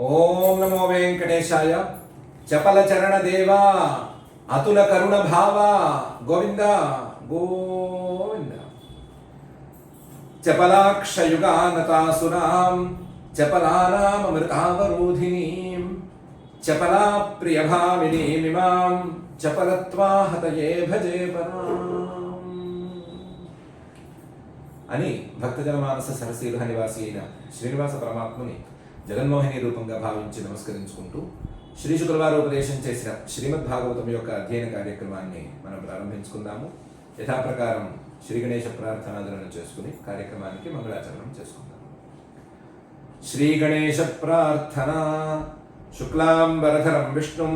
ఓం నమో వెంకటేశాయ. చపల చరణ దేవా, అతుల కరుణ భావ, గోవింద గోవింద. చపలాక్షయుగానతాసురాం చపలానామృతావరోధినీం చపలా ప్రియభామినీమిమాం చపలత్వాహతయే భజే పరాం అని భక్తజనమానస సరసీరుహ నివాసి అయిన శ్రీనివాస పరమాత్ముని జగన్మోహిని రూపంగా భావించి నమస్కరించుకుంటూ శ్రీ శుక్రవారం ఉపదేశం చేసిన శ్రీమద్భాగవతం యొక్క అధ్యయన కార్యక్రమాన్ని మనం ప్రారంభించుకుందాము. యథాప్రకారం శ్రీ గణేశ ప్రార్థనాదులను చేసుకుని కార్యక్రమానికి మంగళాచరణం చేసుకుందాం. శ్రీ గణేశ ప్రార్థన. శుక్లాంబరధరం విష్ణుం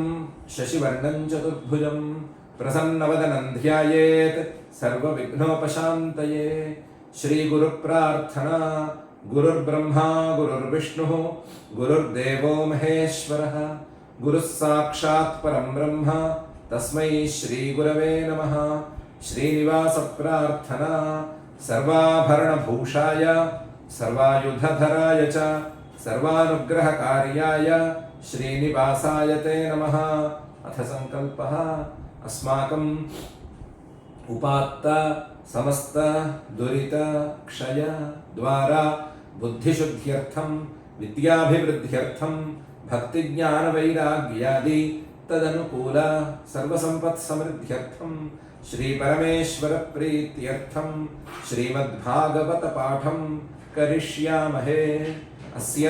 శశివర్ణం చతుర్భుజం ప్రసన్నవదనం ధ్యాయేత్ సర్వవిఘ్నోపశాంతయే. శ్రీ గురు ప్రార్థన. గురుర్బ్రహ్మా గురుర్విష్ణుః గురుర్దేవో మహేశ్వరః గురుః సాక్షాత్ పరం బ్రహ్మ తస్మై శ్రీ గురవే నమః. శ్రీనివాస ప్రార్థన. సర్వాభరణభూషాయ సర్వాయుధధరాయ చ సర్వానుగ్రహకార్యాయ శ్రీనివాసాయ తే నమః. అథ సంకల్పః. అస్మాకం ఉపాత్త సమస్త దురిత క్షయ ద్వారా బుద్ధిశుద్ధ్యర్థం విద్యాభివృద్ధ్యర్థం భక్తి జ్ఞాన వైరాగ్యాది తదనుకూల సర్వసంపత్ సమృద్ధ్యర్థం శ్రీ పరమేశ్వర ప్రీత్యర్థం శ్రీమద్భాగవత పాఠం కరిష్యామహే. అస్య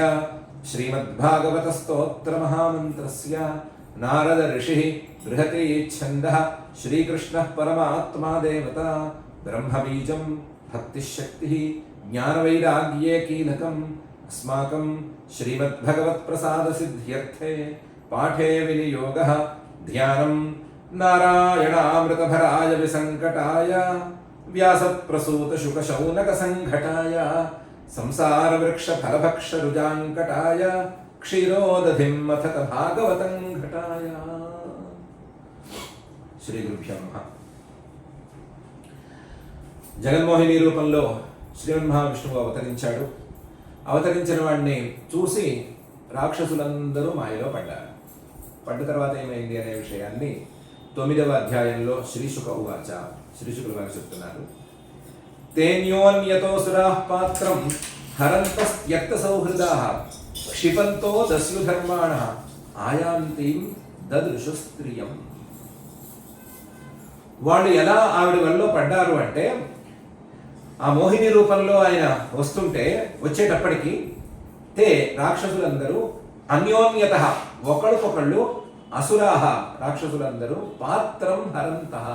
శ్రీమద్భాగవత స్తోత్ర మహామంత్రస్య నారద ఋషి బృహతి ఛందః శ్రీకృష్ణః పరమాత్మా దేవత బ్రహ్మబీజం భక్తిశక్తి జ్ఞానవైరాగ్యే కీలకం. అస్మాకం శ్రీమద్భగవత్ప్రసాద సిద్ధ్యర్థే పాఠే వినియోగః ధ్యానం నారాయణామృతభరాయ విసంకటాయ వ్యాసప్రసూత శుకశౌనక సంఘటాయ సంసారవృక్ష ఫలభక్ష రుజాంకటాయ క్షీరోదధిం మథక భాగవతం ఘటాయ. శ్రీ గురుభ్యో నమః. జగన్మోహిని రూపంలో శ్రీమన్మహావిష్ణువు అవతరించాడు. అవతరించిన వాడిని చూసి రాక్షసులందరూ మాయలో పడ్డారు. పడ్డ తర్వాత ఏమైంది అనే విషయాన్ని 9వ అధ్యాయంలో శ్రీశుక ఉవాచ. శ్రీశుకులు వారు చెప్తున్నారు. తేన్యోన్యతోసురాః పాత్రం హరంతస్త్యక్త సౌహృదాః క్షిపంతో దస్యుధర్మాణః ఆయాంతీం దదృశు స్త్రియం. వాళ్ళు ఎలా ఆవిడ వల్ల పడ్డారు అంటే, ఆ మోహిని రూపంలో ఆయన వస్తుంటే వచ్చేటప్పటికి తే రాక్షసులందరూ అన్యోన్యత ఒకళ్ళకొకళ్ళు అసురాహ రాక్షసులందరూ పాత్రం హరంతః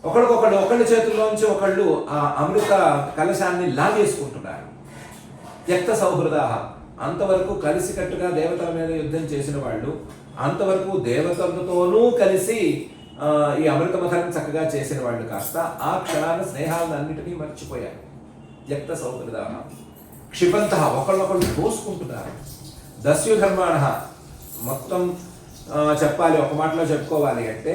ఒకళ్ళకొకళ్ళు ఒకళ్ళ చేతుల్లోంచి ఒకళ్ళు ఆ అమృత కలశాన్ని లాగేసుకుంటున్నారు. త్యక్త సౌహృదాహ అంతవరకు కలిసికట్టుగా దేవతల మీద యుద్ధం చేసిన వాళ్ళు, అంతవరకు దేవతలతోనూ కలిసి ఈ అమృతమథనం చక్కగా చేసిన వాళ్ళు కాస్త ఆ క్షణాన స్నేహాలను అన్నిటినీ మర్చిపోయారు. త్యక్త సౌహృదాహ క్షిపంతః ఒకళ్ళొకళ్ళు దోసుకుంటున్నారు. దస్యుధర్మాణః మొత్తం చెప్పాలి, ఒక మాటలో చెప్పుకోవాలి అంటే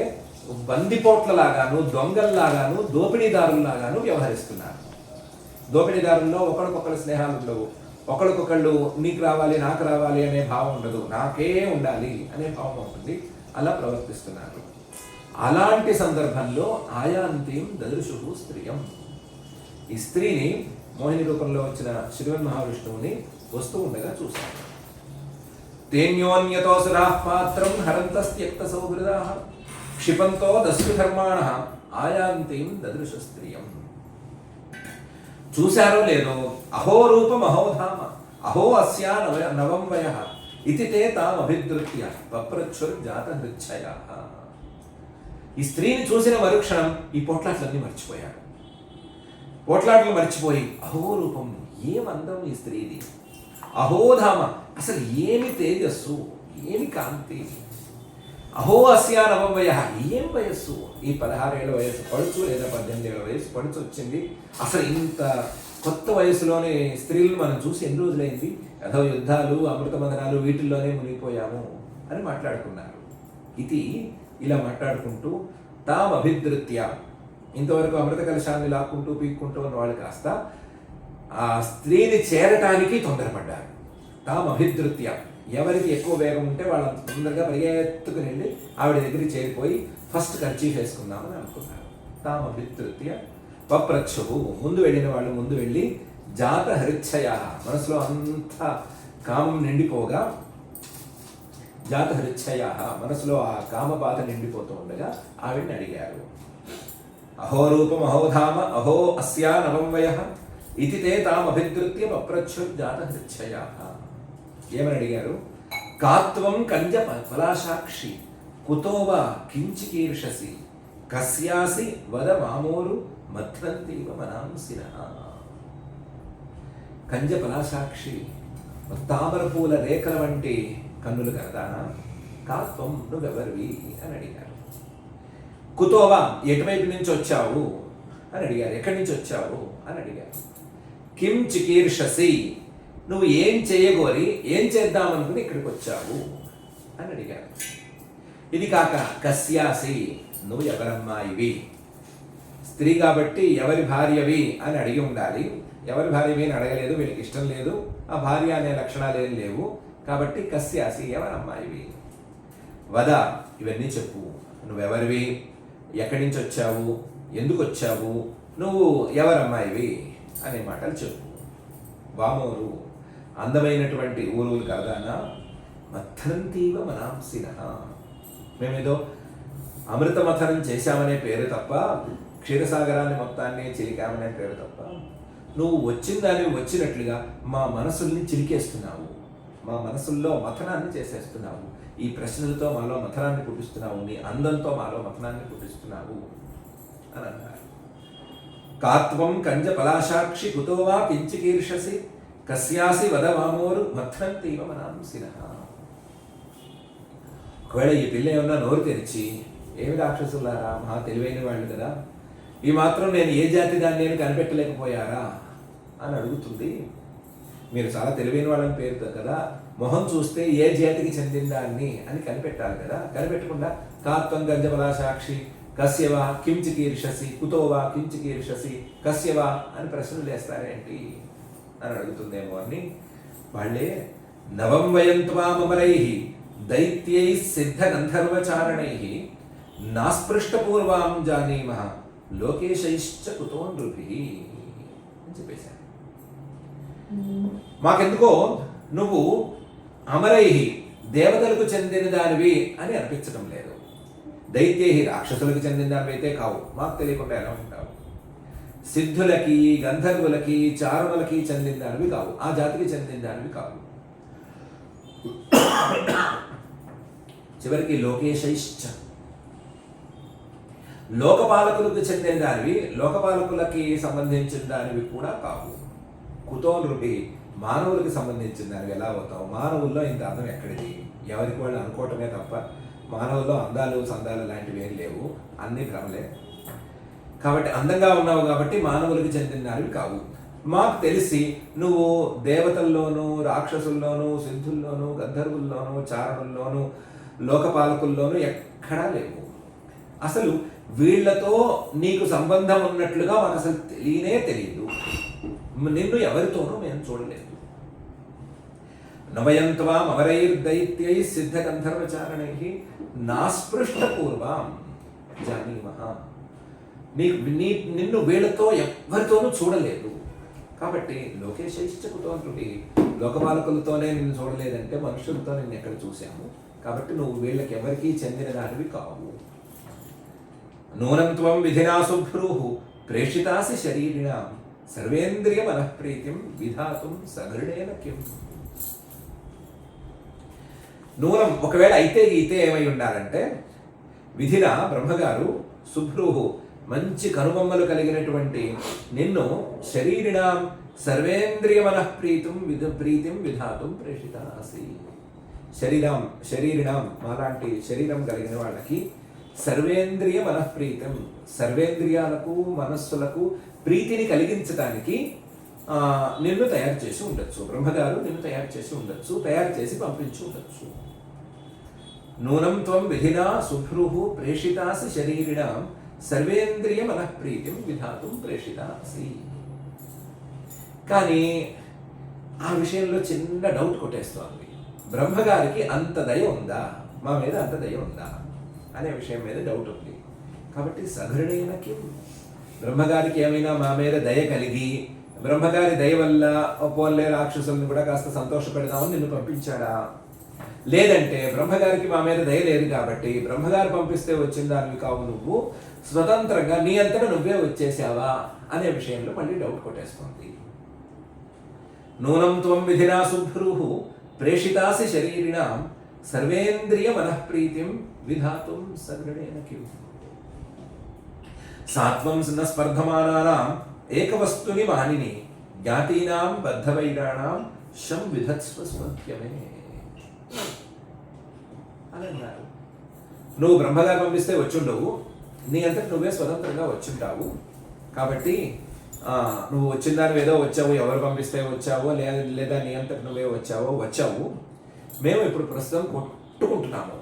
బందిపోట్లలాగాను దొంగల్లాగాను దోపిడీదారుల్లాగాను వ్యవహరిస్తున్నారు. దోపిడీదారుల్లో ఒకరికొకరు స్నేహాలు ఉండవు. ఒకరికొకళ్ళు నీకు రావాలి నాకు రావాలి అనే భావం ఉండదు, నాకే ఉండాలి అనే భావం ఉంటుంది. అలా ప్రవర్తిస్తున్నారు. అలాంటి సందర్భంలో ఆయాంతీం దదృశు స్త్రియం. ఈ స్త్రీని మోహిని రూపంలో వచ్చిన శ్రీమన్మహావిష్ణువుని వస్తూ ఉండగా చూశారు. తేన్యోన్యతోసురాః పాత్రం హరంతస్త్యక్త సౌహృదాః క్షిపంతో దస్యుధర్మాణః ఆయాంతీం దదృశు స్త్రియం. చూశారో లేదో అహో రూపం అహోధామ అహో అస్యా నవం వయః ఇతి తే తాం అభిద్రుత్య వప్రచ్చుర్జాత హృచ్ఛయః. ఈ స్త్రీని చూసిన మరుక్షణం ఈ పోట్లాట్లన్నీ మర్చిపోయాడు. పోట్లాట్లు మర్చిపోయి అహో రూపం, ఏం అందం ఈ స్త్రీది, అహోధామ అసలు ఏమి తేజస్సు, ఏమి కాంతి, అహో అస్యా నవం వయః ఏం వయస్సు, ఈ 16 ఏళ్ల వయస్సు పడుచు లేదా 18 ఏళ్ల వయస్సు పడుచు వచ్చింది. అసలు ఇంత కొత్త వయసులోనే స్త్రీలను మనం చూసి ఎన్ని రోజులైంది, ఏదో యుద్ధాలు అమృతమథనాలు వీటిల్లోనే మునిగిపోయాము అని మాట్లాడుకున్నారు. ఇది ఇలా మాట్లాడుకుంటూ తాం అభిద్రుత్య, ఇంతవరకు అమృత కలశాన్ని లాక్కుంటూ పీక్కుంటూ ఉన్న వాళ్ళు కాస్త ఆ స్త్రీని చేరటానికి తొందరపడ్డారు. తాము అభిధృత్య, ఎవరికి ఎక్కువ వేగం ఉంటే వాళ్ళ తొందరగా పరిగెత్తుకుని వెళ్ళి ఆవిడ దగ్గరికి చేరిపోయి ఫస్ట్ కర్చీఫ్ వేసుకుందామని అనుకున్నారు. తాము అభిధృత్య పప్రచ్ఛు, ముందు వెళ్ళిన వాళ్ళు ముందు వెళ్ళి జాత హృచ్ఛయ, మనసులో అంత కామం నిండిపోగా, జాత హృచ్ఛయ, మనసులో ఆ కామబాధ నిండిపోతూ ఉండగా ఆవిడని అడిగారు. అహో రూపం అహోధామ అహో అస్యా నవం వయః ఇతి తే తాం అభిధృత్య పప్రచ్ఛుర్జాత హృచ్ఛయ. ఏమని అడిగారు? కాత్వం కంజ పలాశాక్షి కుతో వా కించికీర్షసి కస్యాసి వద మామోరు మధ్వంతీవ మనాంసినః. కంజ పలాశాక్షి, తామర పూల రేఖల వంటి కన్నులు కలదానా, కాత్వం నువ్వెవరివి అని అడిగారు. కుతోవా, ఎటువైపు నుంచి వచ్చావు అని అడిగారు. ఎక్కడి నుంచి వచ్చావు అని అడిగారు. కిం చికీర్షసి, నువ్వు ఏం చేయగోరి ఏం చేద్దామనుకుని ఇక్కడికి వచ్చావు అని అడిగారు. ఇది కాక కస్యాసి, నువ్వు ఎవరమ్మాయివి, స్త్రీ కాబట్టి ఎవరి భార్యవి అని అడిగి ఉండాలి. ఎవరి భార్యవి అని అడగలేదు, వీళ్ళకి ఇష్టం లేదు, ఆ భార్య అనే లక్షణాలు ఏం లేవు కాబట్టి కస్యాసి, ఎవరమ్మాయివి. వద, ఇవన్నీ చెప్పు, నువ్వెవరివి, ఎక్కడి నుంచి వచ్చావు, ఎందుకు వచ్చావు, నువ్వు ఎవరమ్మాయివి అనే మాటలు చెప్పు. వామోరు, అందమైనటువంటి ఊరువులు కలదానా, మథనంతీవ మనాంసినః, మేమేదో అమృత మథనం చేశామనే పేరు తప్ప, క్షీరసాగరాన్ని మొత్తాన్ని చిలికామనే పేరు తప్ప, నువ్వు వచ్చిన దాన్ని వచ్చినట్లుగా మా మనసుల్ని చిలికేస్తున్నావు, మా మనసుల్లో మథనాన్ని చేసేస్తున్నావు, ఈ ప్రశ్నలతో మాలో మథనాన్ని పుట్టిస్తున్నావు, నీ అందంతో మాలో మథనాన్ని పుట్టిస్తున్నావు అని అన్నారు. కాత్వం కంజ పలాశాక్షి కుతోవా కించికీర్షసి కస్యాసి వద వామోరు మథనంతీవ మనాంసినః. ఒకవేళ ఈ పిల్ల ఏమన్నా నోరు తెరిచి, ఏమి రాక్షసులారా, మహా తెలివైన వాళ్ళు కదా, ఈ మాత్రం నేను ఏ జాతి దాన్ని నేను కనిపెట్టలేకపోయారా అని అడుగుతుంది. మీరు చాలా తెలివైన వాళ్ళని పేరు కదా, మొహం చూస్తే ఏ జాతికి చెందిన దాన్ని అని కనిపెట్టాలి కదా, కనిపెట్టకుండా కాత్వం గంజబలా సాక్షి కస్యవా కించికీర్షసి కుతోవా కించికీర్షసి కస్యవా అని ప్రశ్నలు వేస్తారేంటి అని అడుగుతుందేమో అని వాళ్ళే నవం వయం త్వామరై దైత్యై సిద్ధ గంధర్వచారణై నాస్పృష్టపూర్వాం జానీమః లోకేశైశ్చ కుతో నృభిః అని చెప్పేశారు. మాకెందుకో నువ్వు అమరై, దేవతలకు చెందిన దానివి అని అనిపించడం లేదు. దైత్యై, రాక్షసులకు చెందిన దానివి అయితే కావు, మాకు తెలియకుండా ఎలా ఉంటావు. సిద్ధులకి గంధర్వులకి చారుణులకి చెందిన దానివి కావు, ఆ జాతికి చెందిన దానివి కావు. చివరికి లోకేశైశ్చ, లోకపాలకులకు చెందిన దానివి, లోకపాలకులకి సంబంధించిన దానివి కూడా కావు. కుతో నృభి, మానవులకు సంబంధించిన దానివి ఎలా అవుతావు? మానవుల్లో ఇంత అందం ఎక్కడిది? ఎవరికి వాళ్ళు అనుకోవటమే తప్ప మానవుల్లో అందాలు సందాలు లాంటివి ఏం లేవు, అన్ని భ్రమలే. కాబట్టి అందంగా ఉన్నావు కాబట్టి మానవులకు చెందిన దానివి కావు. మాకు తెలిసి నువ్వు దేవతల్లోనూ రాక్షసుల్లోనూ సిద్ధుల్లోనూ గంధర్వుల్లోనూ చారణుల్లోనూ లోకపాలకుల్లోనూ ఎక్కడా లేవు. అసలు వీళ్లతో నీకు సంబంధం ఉన్నట్లుగా మాకు అసలు తెలియదు. నిన్ను ఎవరితోనూ మేము చూడలేదు. నవయంత్వాం అమరైర్దైత్యై సిద్ధ గంధర్వచారణై నాస్పృష్టపూర్వం జానీమః. నిన్ను వీళ్ళతో ఎవరితోనూ చూడలేదు కాబట్టి లోకేశైశ్చ కుతో నృభిః, లోకపాలకులతోనే నిన్ను చూడలేదంటే మనుషులతో నిన్ను ఎక్కడ చూశాము, కాబట్టి నువ్వు వీళ్ళకి ఎవరికీ చెందిన దానివి కావు. నూనం త్వం విధినా శుభ్రూః ప్రేషితాసి శరీరిణాం సర్వేంద్రియ మనఃప్రీతిం విధాతుం సగృఢేన కిం. నూనం, ఒకవేళ అయితే ఏమై ఉండాలంటే, విధిన బ్రహ్మగారు శుభ్రూః, మంచి కనుబొమ్మలు కలిగినటువంటి నిన్ను శరీరిణాం సర్వేంద్రియ మనఃప్రీతిం ప్రీతిం విధాతుం ప్రేషితాసి. శరీరిణాం మాలాంటి శరీరం కలిగిన వాళ్ళకి సర్వేంద్రియ మనఃప్రీతం, సర్వేంద్రియాలకు మనస్సులకు ప్రీతిని కలిగించడానికి నిన్ను తయారు చేసి ఉండొచ్చు. బ్రహ్మగారు నిన్ను తయారు చేసి ఉండొచ్చు, తయారు చేసి పంపించి ఉండొచ్చు. నూనం త్వం విధినా శుభ్రుః ప్రేషితాసి శరీరిణాం సర్వేంద్రియ మనఃప్రీతిం విధాతుం ప్రేషితాసి. కానీ ఆ విషయంలో చిన్న డౌట్ కొట్టేస్తోంది. బ్రహ్మగారికి అంత దయ ఉందా, మా మీద అంత దయ ఉందా అనే విషయం మీద డౌట్ ఉంది. కాబట్టి సఘృణేన కిం, బ్రహ్మగారికి ఏమైనా మా మీద దయ కలిగి బ్రహ్మగారి దయ వల్ల పోన్లే రాక్షసుల్ని కూడా కాస్త సంతోషపెడదామని నిన్ను పంపించాడా, లేదంటే బ్రహ్మగారికి మా మీద దయ లేదు కాబట్టి బ్రహ్మగారు పంపిస్తే వచ్చిన దానివి కావు, నువ్వు స్వతంత్రంగా నీ అంతటా నువ్వే వచ్చేసావా అనే విషయంలో మళ్ళీ డౌట్ కొట్టేస్తుంది. నూనం త్వం విధినా సుభ్రూః ప్రేషితాసి శరీరిణాం సర్వేంద్రియ మనఃప్రీతిం విధాతుం సఘృణేన కిం. సాత్వం న స్పర్ధమానానాం ఏకవస్తుని మానిని జ్ఞాతీనాం బద్ధవైరాణాం శం విధత్స్వ స్మధ్యమే అని అన్నారు. నువ్వు బ్రహ్మగారు పంపిస్తే వచ్చుండవు, నీ అంతటి నువ్వే స్వతంత్రంగా వచ్చుంటావు. కాబట్టి నువ్వు వచ్చిన దాని ఏదో వచ్చావు, ఎవరు పంపిస్తే వచ్చావో లేదా నీ అంతటి నువ్వే వచ్చావు. మేము ఇప్పుడు ప్రస్తుతం కొట్టుకుంటున్నాము,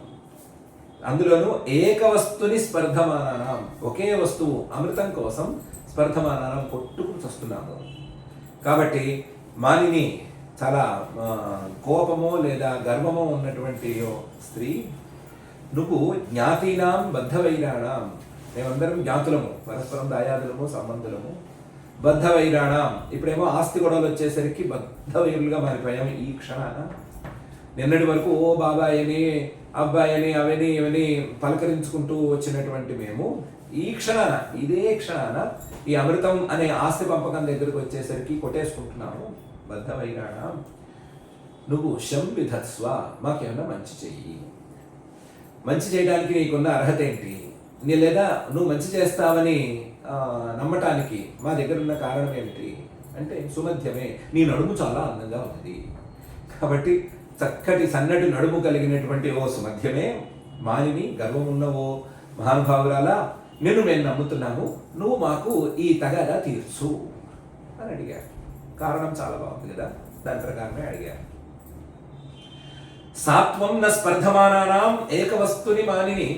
అందులోనూ ఏక వస్తుని స్పర్ధమానానం, ఒకే వస్తువు అమృతం కోసం స్పర్ధమానానం కొట్టుకుని వస్తున్నాము. కాబట్టి మానిని చాలా కోపమో లేదా గర్వమో ఉన్నటువంటి స్త్రీ, నువ్వు జ్ఞాతీనాం బద్ధవైరాణం, మేమందరం జ్ఞాతులము, పరస్పరం దాయాదులము, సంబంధులము. బద్ధవైరాణం, ఇప్పుడేమో ఆస్తి గొడవలు వచ్చేసరికి బద్ధవైరులుగా మారిపోయాము ఈ క్షణాన. నిన్నటి వరకు ఓ బాబాయ్ అని అబ్బాయి అని అవని ఇవని పలకరించుకుంటూ వచ్చినటువంటి మేము ఇదే క్షణాన ఈ అమృతం అనే ఆస్తి పంపకం దగ్గరకు వచ్చేసరికి కొట్టేసుకుంటున్నాము. బద్ధవైరాణం, నువ్వు శం విధత్స్వ, మాకేమన్నా మంచి చెయ్యి. మంచి చేయడానికి నీకున్న అర్హత ఏంటి, లేదా నువ్వు మంచి చేస్తావని నమ్మటానికి మా దగ్గర ఉన్న కారణం ఏమిటి అంటే సుమధ్యమే, నీ నడుము చాలా అందంగా ఉంది. కాబట్టి చక్కటి సన్నటి నడుము కలిగినటువంటి ఓ సుమధ్యమే, మానిని గర్వం ఉన్నవో మహానుభావురాలా, నిన్ను మేము నమ్ముతున్నాము, నువ్వు మాకు ఈ తగాదా తీర్చు అని అడిగారు. కారణం చాలా బాగుంది కదా, దాని ప్రకారమే అడిగారు. సాత్వం న స్పర్ధమానానాం ఏకవస్తుని మానిని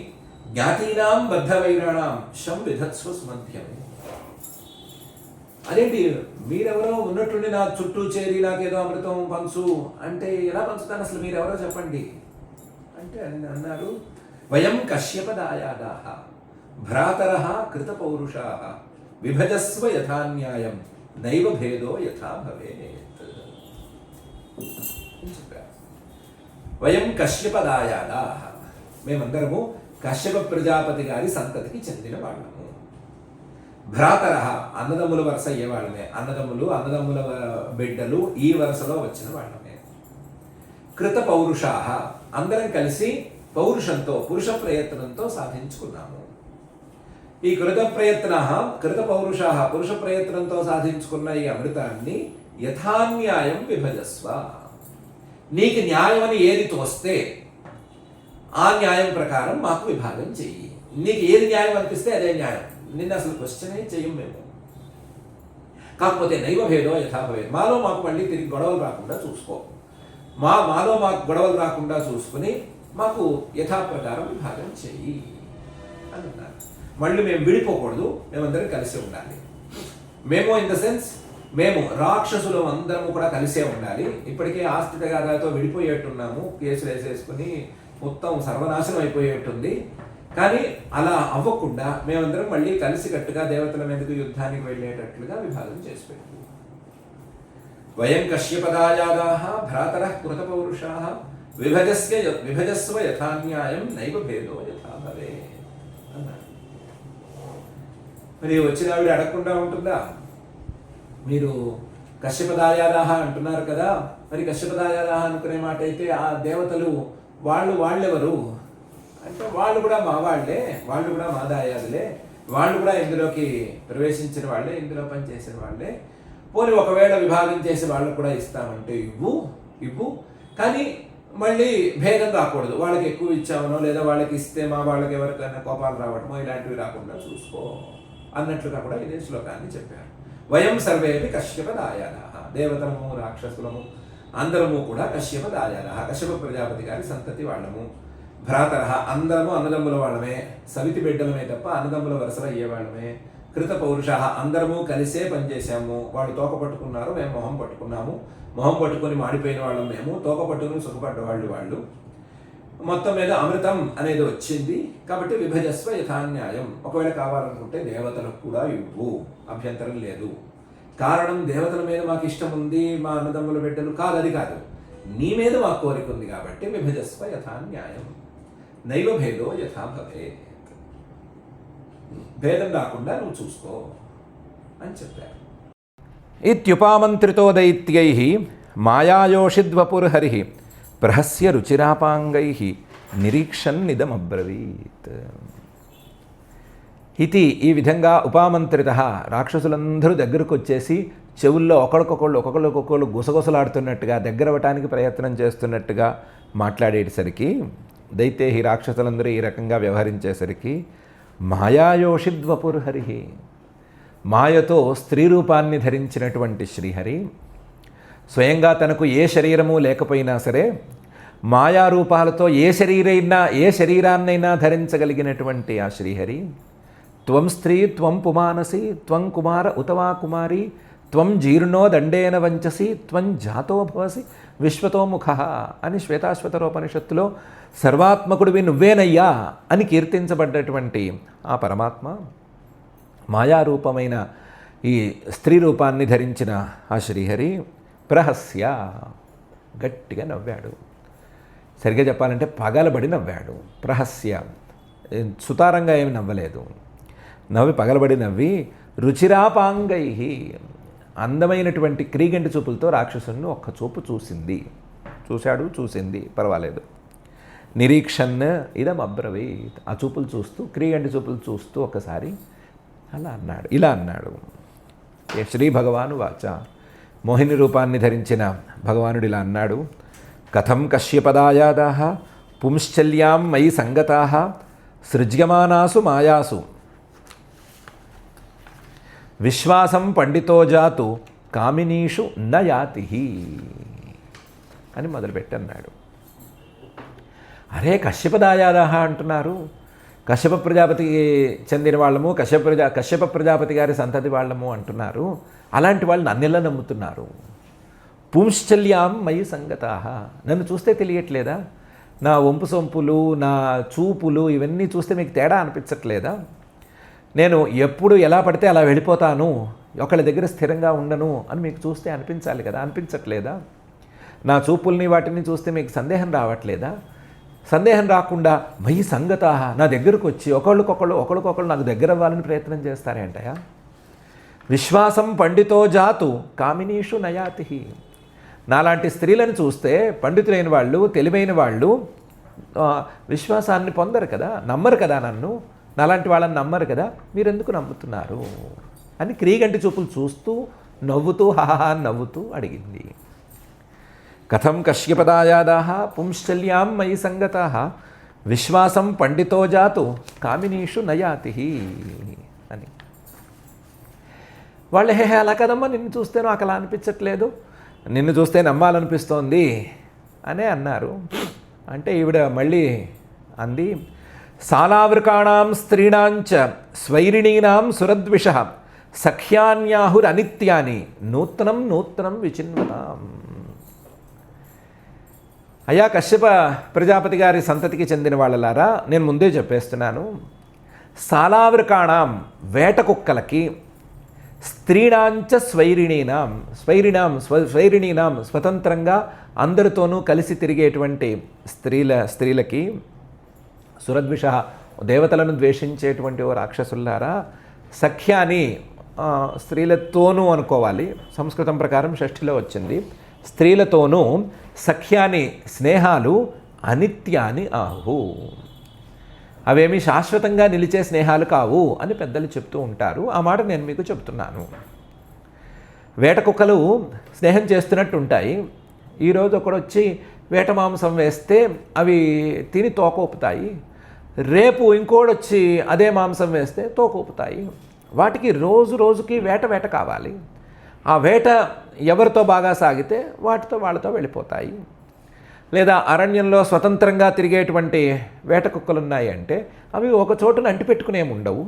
జ్ఞాతీనాం బద్ధవైరాణాం శం విధత్స్వ సుమధ్యమే. అదేంటి మీరెవరో ఉన్నట్టుండి నా చుట్టూ చేరి నాకేదో అమృతం పంచు అంటే ఎలా పంచుతాను, అసలు మీరెవరో చెప్పండి అంటే అన్నారు. వయం కశ్యపదాయాదాః భ్రాతరః కృతపౌరుషాః విభజస్వ యథాన్యాయం నైవ భేదో యథా భవేత్. వయం కశ్యపదాయాదాః, మేమందరము కశ్యప ప్రజాపతి గారి సంతతికి చెందిన వాళ్ళము. భ్రాతర, అన్నదమ్ముల వరుస అయ్యేవాళ్ళమే, అన్నదమ్ముల బిడ్డలు ఈ వరుసలో వచ్చిన వాళ్ళమే. కృత పౌరుషాః, అందరం కలిసి పౌరుషంతో పురుష ప్రయత్నంతో సాధించుకున్నాము. ఈ కృత పౌరుషాః పురుష ప్రయత్నంతో సాధించుకున్న ఈ అమృతాన్ని యథాన్యాయం విభజస్వ, నీకు న్యాయం అని ఏది తోస్తే ఆ న్యాయం ప్రకారం మాకు విభాగం చెయ్యి. నీకు ఏది న్యాయం అనిపిస్తే అదే న్యాయం, నిన్ను అసలు క్వశ్చనే చెయ్యం మేము. కాకపోతే నైవ భేదో యథాభవేత్, మాలో మాకు మళ్ళీ తిరిగి గొడవలు రాకుండా చూసుకో, మాలో మాకు గొడవలు రాకుండా చూసుకుని మాకు యథాప్రకారం విభాగం చెయ్యి అని అన్నారు. మళ్ళీ మేము విడిపోకూడదు, మేమందరం కలిసి ఉండాలి. మేము ఇన్ ద సెన్స్ మేము రాక్షసులు అందరము కూడా కలిసే ఉండాలి. ఇప్పటికే ఆస్తి తగాదాతో విడిపోయేట్టున్నాము, కేసులు వేసేసుకుని మొత్తం సర్వనాశనం అయిపోయేట్టుంది. కానీ అలా అవ్వకుండా మేమందరం మళ్ళీ కలిసికట్టుగా దేవతల మీదకు యుద్ధానికి వెళ్ళేటట్లుగా విభాగం చేసి పెట్టు. వయం కశ్యపదాయాదాః భ్రాతరః కృతపౌరుషాః విభజస్వ యథాన్యాయం నైవ భేదో యథా భవేత్ అన్నారు. మరి వచ్చిన ఆవిడ అడగకుండా ఉంటుందా? మీరు కశ్యపదాయాదాః అంటున్నారు కదా, మరి కశ్యపదాయాదాః అనుకునే మాట అయితే ఆ దేవతలు వాళ్ళెవరు అంటే వాళ్ళు కూడా మా వాళ్ళే, వాళ్ళు కూడా మా దాయాదులే, వాళ్ళు కూడా ఇందులోకి ప్రవేశించిన వాళ్ళే, ఇందులో పనిచేసిన వాళ్ళే. పోనీ ఒకవేళ విభాగం చేసి వాళ్ళకు కూడా ఇస్తామంటే ఇవ్వు, కానీ మళ్ళీ భేదం రాకూడదు. వాళ్ళకి ఎక్కువ ఇచ్చామనో లేదా వాళ్ళకి ఇస్తే మా వాళ్ళకి ఎవరికైనా కోపాలు రావడమో ఇలాంటివి రాకుండా చూసుకో అన్నట్లుగా కూడా ఇదే శ్లోకాన్ని చెప్పారు. వయం సర్వేపి కశ్యపదాయాదాః, దేవతలము రాక్షసులము అందరము కూడా కశ్యపదాయాదాః, కశ్యప ప్రజాపతి గారి సంతతి వాళ్ళము. భ్రాతర, అందరము అన్నదమ్ముల వాళ్ళమే, సవితి బిడ్డలమే తప్ప అన్నదమ్ముల వరుసలు అయ్యేవాళ్ళమే. కృత పౌరుష, అందరము కలిసే పనిచేసాము. వాళ్ళు తోక పట్టుకున్నారు, మేము మొహం పట్టుకున్నాము. మొహం పట్టుకొని మాడిపోయిన వాళ్ళం మేము, తోక పట్టుకుని సుఖపడ్డ వాళ్ళు. మొత్తం మీద అమృతం అనేది వచ్చింది. కాబట్టి విభజస్వ యథాన్యాయం. ఒకవేళ కావాలనుకుంటే దేవతలకు కూడా ఇవ్వు, అభ్యంతరం లేదు. కారణం దేవతల మీద మాకు ఇష్టం ఉంది, మా అన్నదమ్ముల బిడ్డలు కాదు, అది కాదు, నీ మీద మాకు కోరిక ఉంది కాబట్టి విభజస్వ యథాన్యాయం. నైవ భేదో యథా భవేత్. భేదం రాకుండా నువ్వు చూసుకో అని చెప్పారు. ఇత్యుపామంత్రితో దైత్యైః మాయాయోషిద్వపుర్హరిః ప్రహస్య రుచిరాపాంగైః నిరీక్షన్నిదమబ్రవీత్. ఇది ఈ విధంగా ఉపామంత్రిత, రాక్షసులందరూ దగ్గరకు వచ్చేసి చెవుల్లో ఒకళ్ళకొకళ్ళు గుసగుసలాడుతున్నట్టుగా, దగ్గరవటానికి ప్రయత్నం చేస్తున్నట్టుగా మాట్లాడేసరికి, దైత్యైః రాక్షసులందరూ ఈ రకంగా వ్యవహరించేసరికి, మాయాయోషిద్వపుర్హరి, మాయతో స్త్రీ రూపాన్ని ధరించినటువంటి శ్రీహరి, స్వయంగా తనకు ఏ శరీరము లేకపోయినా సరే మాయారూపాలతో ఏ శరీరాన్నైనా ధరించగలిగినటువంటి ఆ శ్రీహరి, త్వం స్త్రీ త్వం పుమానసి త్వం కుమార ఉతవా కుమారి త్వం జీర్ణో దండేన వంచసి త్వం జాతో భవసి విశ్వతోముఖ అని శ్వేతాశ్వతరోపనిషత్తులో సర్వాత్మకుడివి నువ్వేనయ్యా అని కీర్తించబడ్డటువంటి ఆ పరమాత్మ మాయారూపమైన ఈ స్త్రీ రూపాన్ని ధరించిన ఆ శ్రీహరి ప్రహస్య, గట్టిగా నవ్వాడు. సరిగ్గా చెప్పాలంటే పగలబడి నవ్వాడు. ప్రహస్య, సుతారంగా ఏమి నవ్వలేదు. పగలబడి నవ్వి రుచిరాపాంగై, అందమైనటువంటి క్రీగంటి చూపులతో రాక్షసుని ఒక్క చూపు చూసింది, పర్వాలేదు. నిరీక్షణ్ ఇదం అబ్రవీత్, ఆ చూపులు చూస్తూ, క్రీగంటి చూపులు చూస్తూ ఒకసారి ఇలా అన్నాడు. శ్రీ భగవాను వాచ, మోహిని రూపాన్ని ధరించిన భగవానుడు ఇలా అన్నాడు. కథం కశ్యపదాయాదాః పుంశ్చల్యాం మయి సంగతాః సృజ్యమానాసు మాయాసు విశ్వాసం పండితో జాతు కామినీషు న యాతి అని మొదలుపెట్టన్నాడు. అరే కశ్యపదాయాదాః అంటున్నారు, కశ్యప ప్రజాపతికి చెందిన వాళ్ళము, కశ్యప ప్రజాపతి గారి సంతతి వాళ్ళము అంటున్నారు. అలాంటి వాళ్ళు నన్నెలా నమ్ముతున్నారు? పుంశ్చల్యాం మయి సంగతాః, నన్ను చూస్తే తెలియట్లేదా? నా వంపు సొంపులు, నా చూపులు ఇవన్నీ చూస్తే మీకు తేడా అనిపించట్లేదా? నేను ఎప్పుడు ఎలా పడితే అలా వెళ్ళిపోతాను, ఒకళ్ళ దగ్గర స్థిరంగా ఉండను అని మీకు చూస్తే అనిపించాలి కదా, అనిపించట్లేదా? నా చూపుల్ని వాటిని చూస్తే మీకు సందేహం రావట్లేదా? సందేహం రాకుండా మయి సంగతాః, నా దగ్గరకు వచ్చి ఒకళ్ళకొకళ్ళు నాకు దగ్గర అవ్వాలని ప్రయత్నం చేస్తారేంటయా? విశ్వాసం పండితో జాతు కామినీషు నయాతి, నాలాంటి స్త్రీలను చూస్తే పండితులైన వాళ్ళు, తెలివైన వాళ్ళు విశ్వాసాన్ని పొందరు కదా, నమ్మరు కదా, నాలాంటి వాళ్ళని నమ్మరు కదా, మీరెందుకు నమ్ముతున్నారు అని క్రీగంటి చూపులు చూస్తూ నవ్వుతూ నవ్వుతూ అడిగింది. కథం కశ్యపదాయాదాః పుంశ్చల్యాం మయి సంగతాః విశ్వాసం పండితో జాతు కామినీషు నయాతి అని. వాళ్ళు అలా కదమ్మా, నిన్ను చూస్తే నాకు అలా అనిపించట్లేదు, నిన్ను చూస్తే నమ్మాలనిపిస్తోంది అనే అన్నారు. అంటే ఈవిడ మళ్ళీ అంది, సాలావృకాణాం స్త్రీణాంచ స్వైరిణీనాం సురద్విషః సఖ్యాన్యాహురనిత్యాని నూతనం విచిన్వతాం. అయ్యా కశ్యప ప్రజాపతి గారి సంతతికి చెందిన వాళ్ళలారా, నేను ముందే చెప్పేస్తున్నాను, సాలావృకాణాం వేట కుక్కలకి, స్త్రీణాంచ స్వైరిణీనాం స్వతంత్రంగా అందరితోనూ కలిసి తిరిగేటువంటి స్త్రీలకి, సురద్విష దేవతలను ద్వేషించేటువంటి ఓ రాక్షసులారా, సఖ్యాని స్త్రీలతోనూ అనుకోవాలి, సంస్కృతం ప్రకారం షష్ఠిలో వచ్చింది, స్త్రీలతోనూ సఖ్యాని స్నేహాలు అనిత్యాని ఆహు, అవేమి శాశ్వతంగా నిలిచే స్నేహాలు కావు అని పెద్దలు చెప్తూ ఉంటారు. ఆ మాట నేను మీకు చెప్తున్నాను. వేట కుక్కలు స్నేహం చేస్తున్నట్టు ఉంటాయి. ఈరోజు ఒకడొచ్చి వేట మాంసం వేస్తే అవి తిని తోకూపుతాయి, రేపు ఇంకోడొచ్చి అదే మాంసం వేస్తే తోకూపుతాయి. వాటికి రోజుకి వేట కావాలి. ఆ వేట ఎవరితో బాగా సాగితే వాళ్ళతో వెళ్ళిపోతాయి. లేదా అరణ్యంలో స్వతంత్రంగా తిరిగేటువంటి వేట కుక్కలు ఉన్నాయి అంటే అవి ఒక చోటును అంటిపెట్టుకునేమి ఉండవు.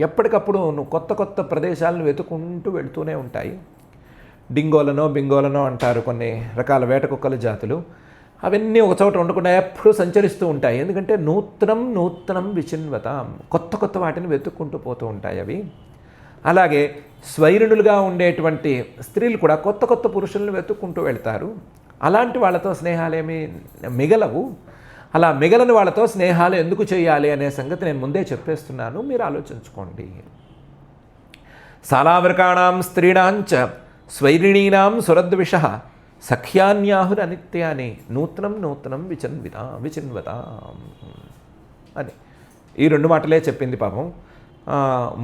ఎప్పటికప్పుడు నువ్వు కొత్త కొత్త ప్రదేశాలను వెతుకుంటూ వెళుతూనే ఉంటాయి. బింగోలనో అంటారు కొన్ని రకాల వేట కుక్కల జాతులు. అవన్నీ ఒక చోట ఉండకుండా ఎప్పుడూ సంచరిస్తూ ఉంటాయి. ఎందుకంటే నూతనం విచిన్వతాం, కొత్త కొత్త వాటిని వెతుక్కుంటూ పోతూ ఉంటాయి అవి. అలాగే స్వైరిణులుగా ఉండేటువంటి స్త్రీలు కూడా కొత్త కొత్త పురుషులను వెతుక్కుంటూ వెళ్తారు. అలాంటి వాళ్ళతో స్నేహాలేమీ మిగలవు. అలా మిగలని వాళ్ళతో స్నేహాలు ఎందుకు చేయాలి అనే సంగతి నేను ముందే చెప్పేస్తున్నాను, మీరు ఆలోచించుకోండి. సాలావృకాణాం స్త్రీణాంచ స్వైరిణీనాం సురద్విష సఖ్యాన్యాహురనిత్యాని నూతనం విచిన్వతాం అని ఈ 2 మాటలే చెప్పింది పాపం.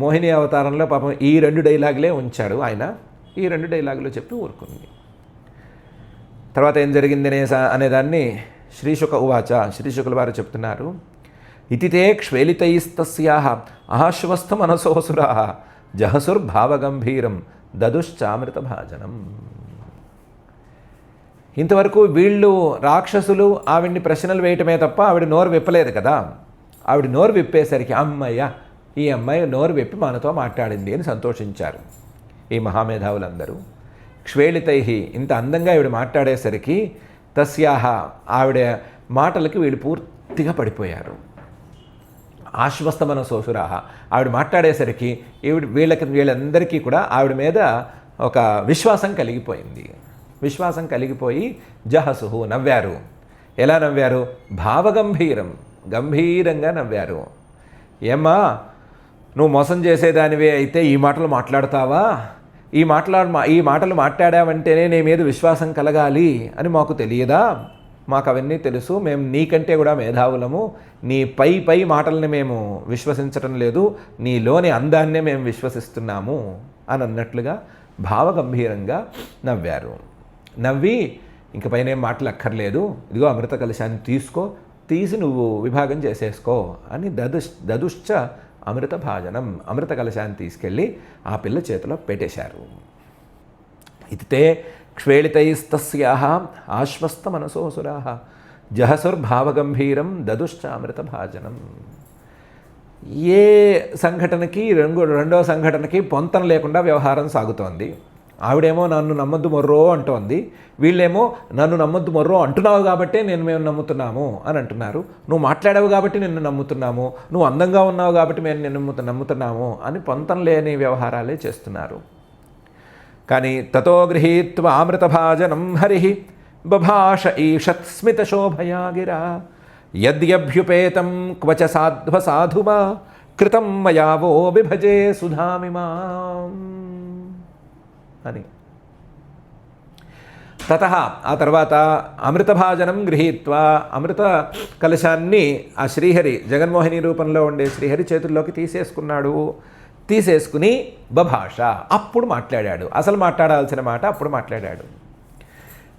మోహిని అవతారంలో పాపం ఈ 2 డైలాగులే ఉంచాడు ఆయన. ఈ 2 డైలాగులు చెప్పి ఊరుకుంది. తర్వాత ఏం జరిగింది అనేదాన్ని శ్రీశుక ఉవాచ, శ్రీశుకుల వారు చెప్తున్నారు. ఇతితే క్షేళితైస్తస్యాః ఆశ్వస్థ మనసోసురాః జహసుర్భావగంభీరం దదుశ్చామృత భాజనం. ఇంతవరకు వీళ్ళు రాక్షసులు ఆవిడ్ని ప్రశ్నలు వేయటమే తప్ప ఆవిడ నోరు విప్పలేదు కదా. ఆవిడ నోరు విప్పేసరికి అమ్మయ్య, ఈ అమ్మాయి నోరు విప్పి మనతో మాట్లాడింది అని సంతోషించారు ఈ మహామేధావులందరూ. క్షేళితై, ఇంత అందంగా ఆవిడ మాట్లాడేసరికి తస్యాహ, ఆవిడ మాటలకి వీళ్ళు పూర్తిగా పడిపోయారు. ఆశ్వస్త మనసోసురాహ, ఆవిడ మాట్లాడేసరికి వీళ్ళందరికీ కూడా ఆవిడ మీద ఒక విశ్వాసం కలిగిపోయింది. విశ్వాసం కలిగిపోయి జహసుహు, నవ్వారు. ఎలా నవ్వారు? భావగంభీరం, గంభీరంగా నవ్వారు. ఏమ్మా, నువ్వు మోసం చేసేదానివే అయితే ఈ మాటలు మాట్లాడతావా? ఈ మాటలు మాట్లాడావంటేనే నీ మీద విశ్వాసం కలగాలి అని మాకు తెలియదా? మాకు అవన్నీ తెలుసు, మేము నీకంటే కూడా మేధావులము. నీ పై మాటల్ని మేము విశ్వసించటం లేదు, నీలోని అందాన్నే మేము విశ్వసిస్తున్నాము అని అన్నట్లుగా భావగంభీరంగా నవ్వారు. నవ్వి ఇంక పైన ఏం మాటలు అక్కర్లేదు, ఇదిగో అమృత కలశాన్ని తీసి నువ్వు విభాగం చేసేసుకో అని దదుశ్చ అమృత భాజనం, అమృత కలశాన్ని తీసుకెళ్ళి ఆ పిల్ల చేతిలో పెట్టేశారు. ఇతితే క్షేళితైస్తస్యాః ఆశ్వస్త మనసోసురాః జహసుర్భావగంభీరం దదుశ్చ అమృత భాజనం. ఏ సంఘటనకి రెండో సంఘటనకి పొంతన లేకుండా వ్యవహారం సాగుతోంది. ఆవిడేమో నన్ను నమ్మద్దు మొర్రో అంటోంది, వీళ్ళేమో నన్ను నమ్మద్దు మొర్రో అంటున్నావు కాబట్టే మేము నమ్ముతున్నాము అని అంటున్నారు. నువ్వు మాట్లాడావు కాబట్టి నిన్ను నమ్ముతున్నాము, నువ్వు అందంగా ఉన్నావు కాబట్టి మేము నిన్ను నమ్ముతున్నాము అని పొంతన లేని వ్యవహారాలే చేస్తున్నారు. కానీ తతో గృహీత్వా అమృతభాజనం హరిః బభాష ఈషత్ స్మితశోభయా గిరా యద్యభ్యుపేతం క్వచ సాధ్వసాధువా కృతం మయా వో బిభజే సుధామిమాం అని. తతః, ఆ తర్వాత అమృతభాజనం గృహీత్వా, అమృత కలశాన్ని ఆ శ్రీహరి జగన్మోహిని రూపంలో ఉండే శ్రీహరి చేతుల్లోకి తీసేసుకుని బభాష, అప్పుడు మాట్లాడాడు. అసలు మాట్లాడాల్సిన మాట అప్పుడు మాట్లాడాడు.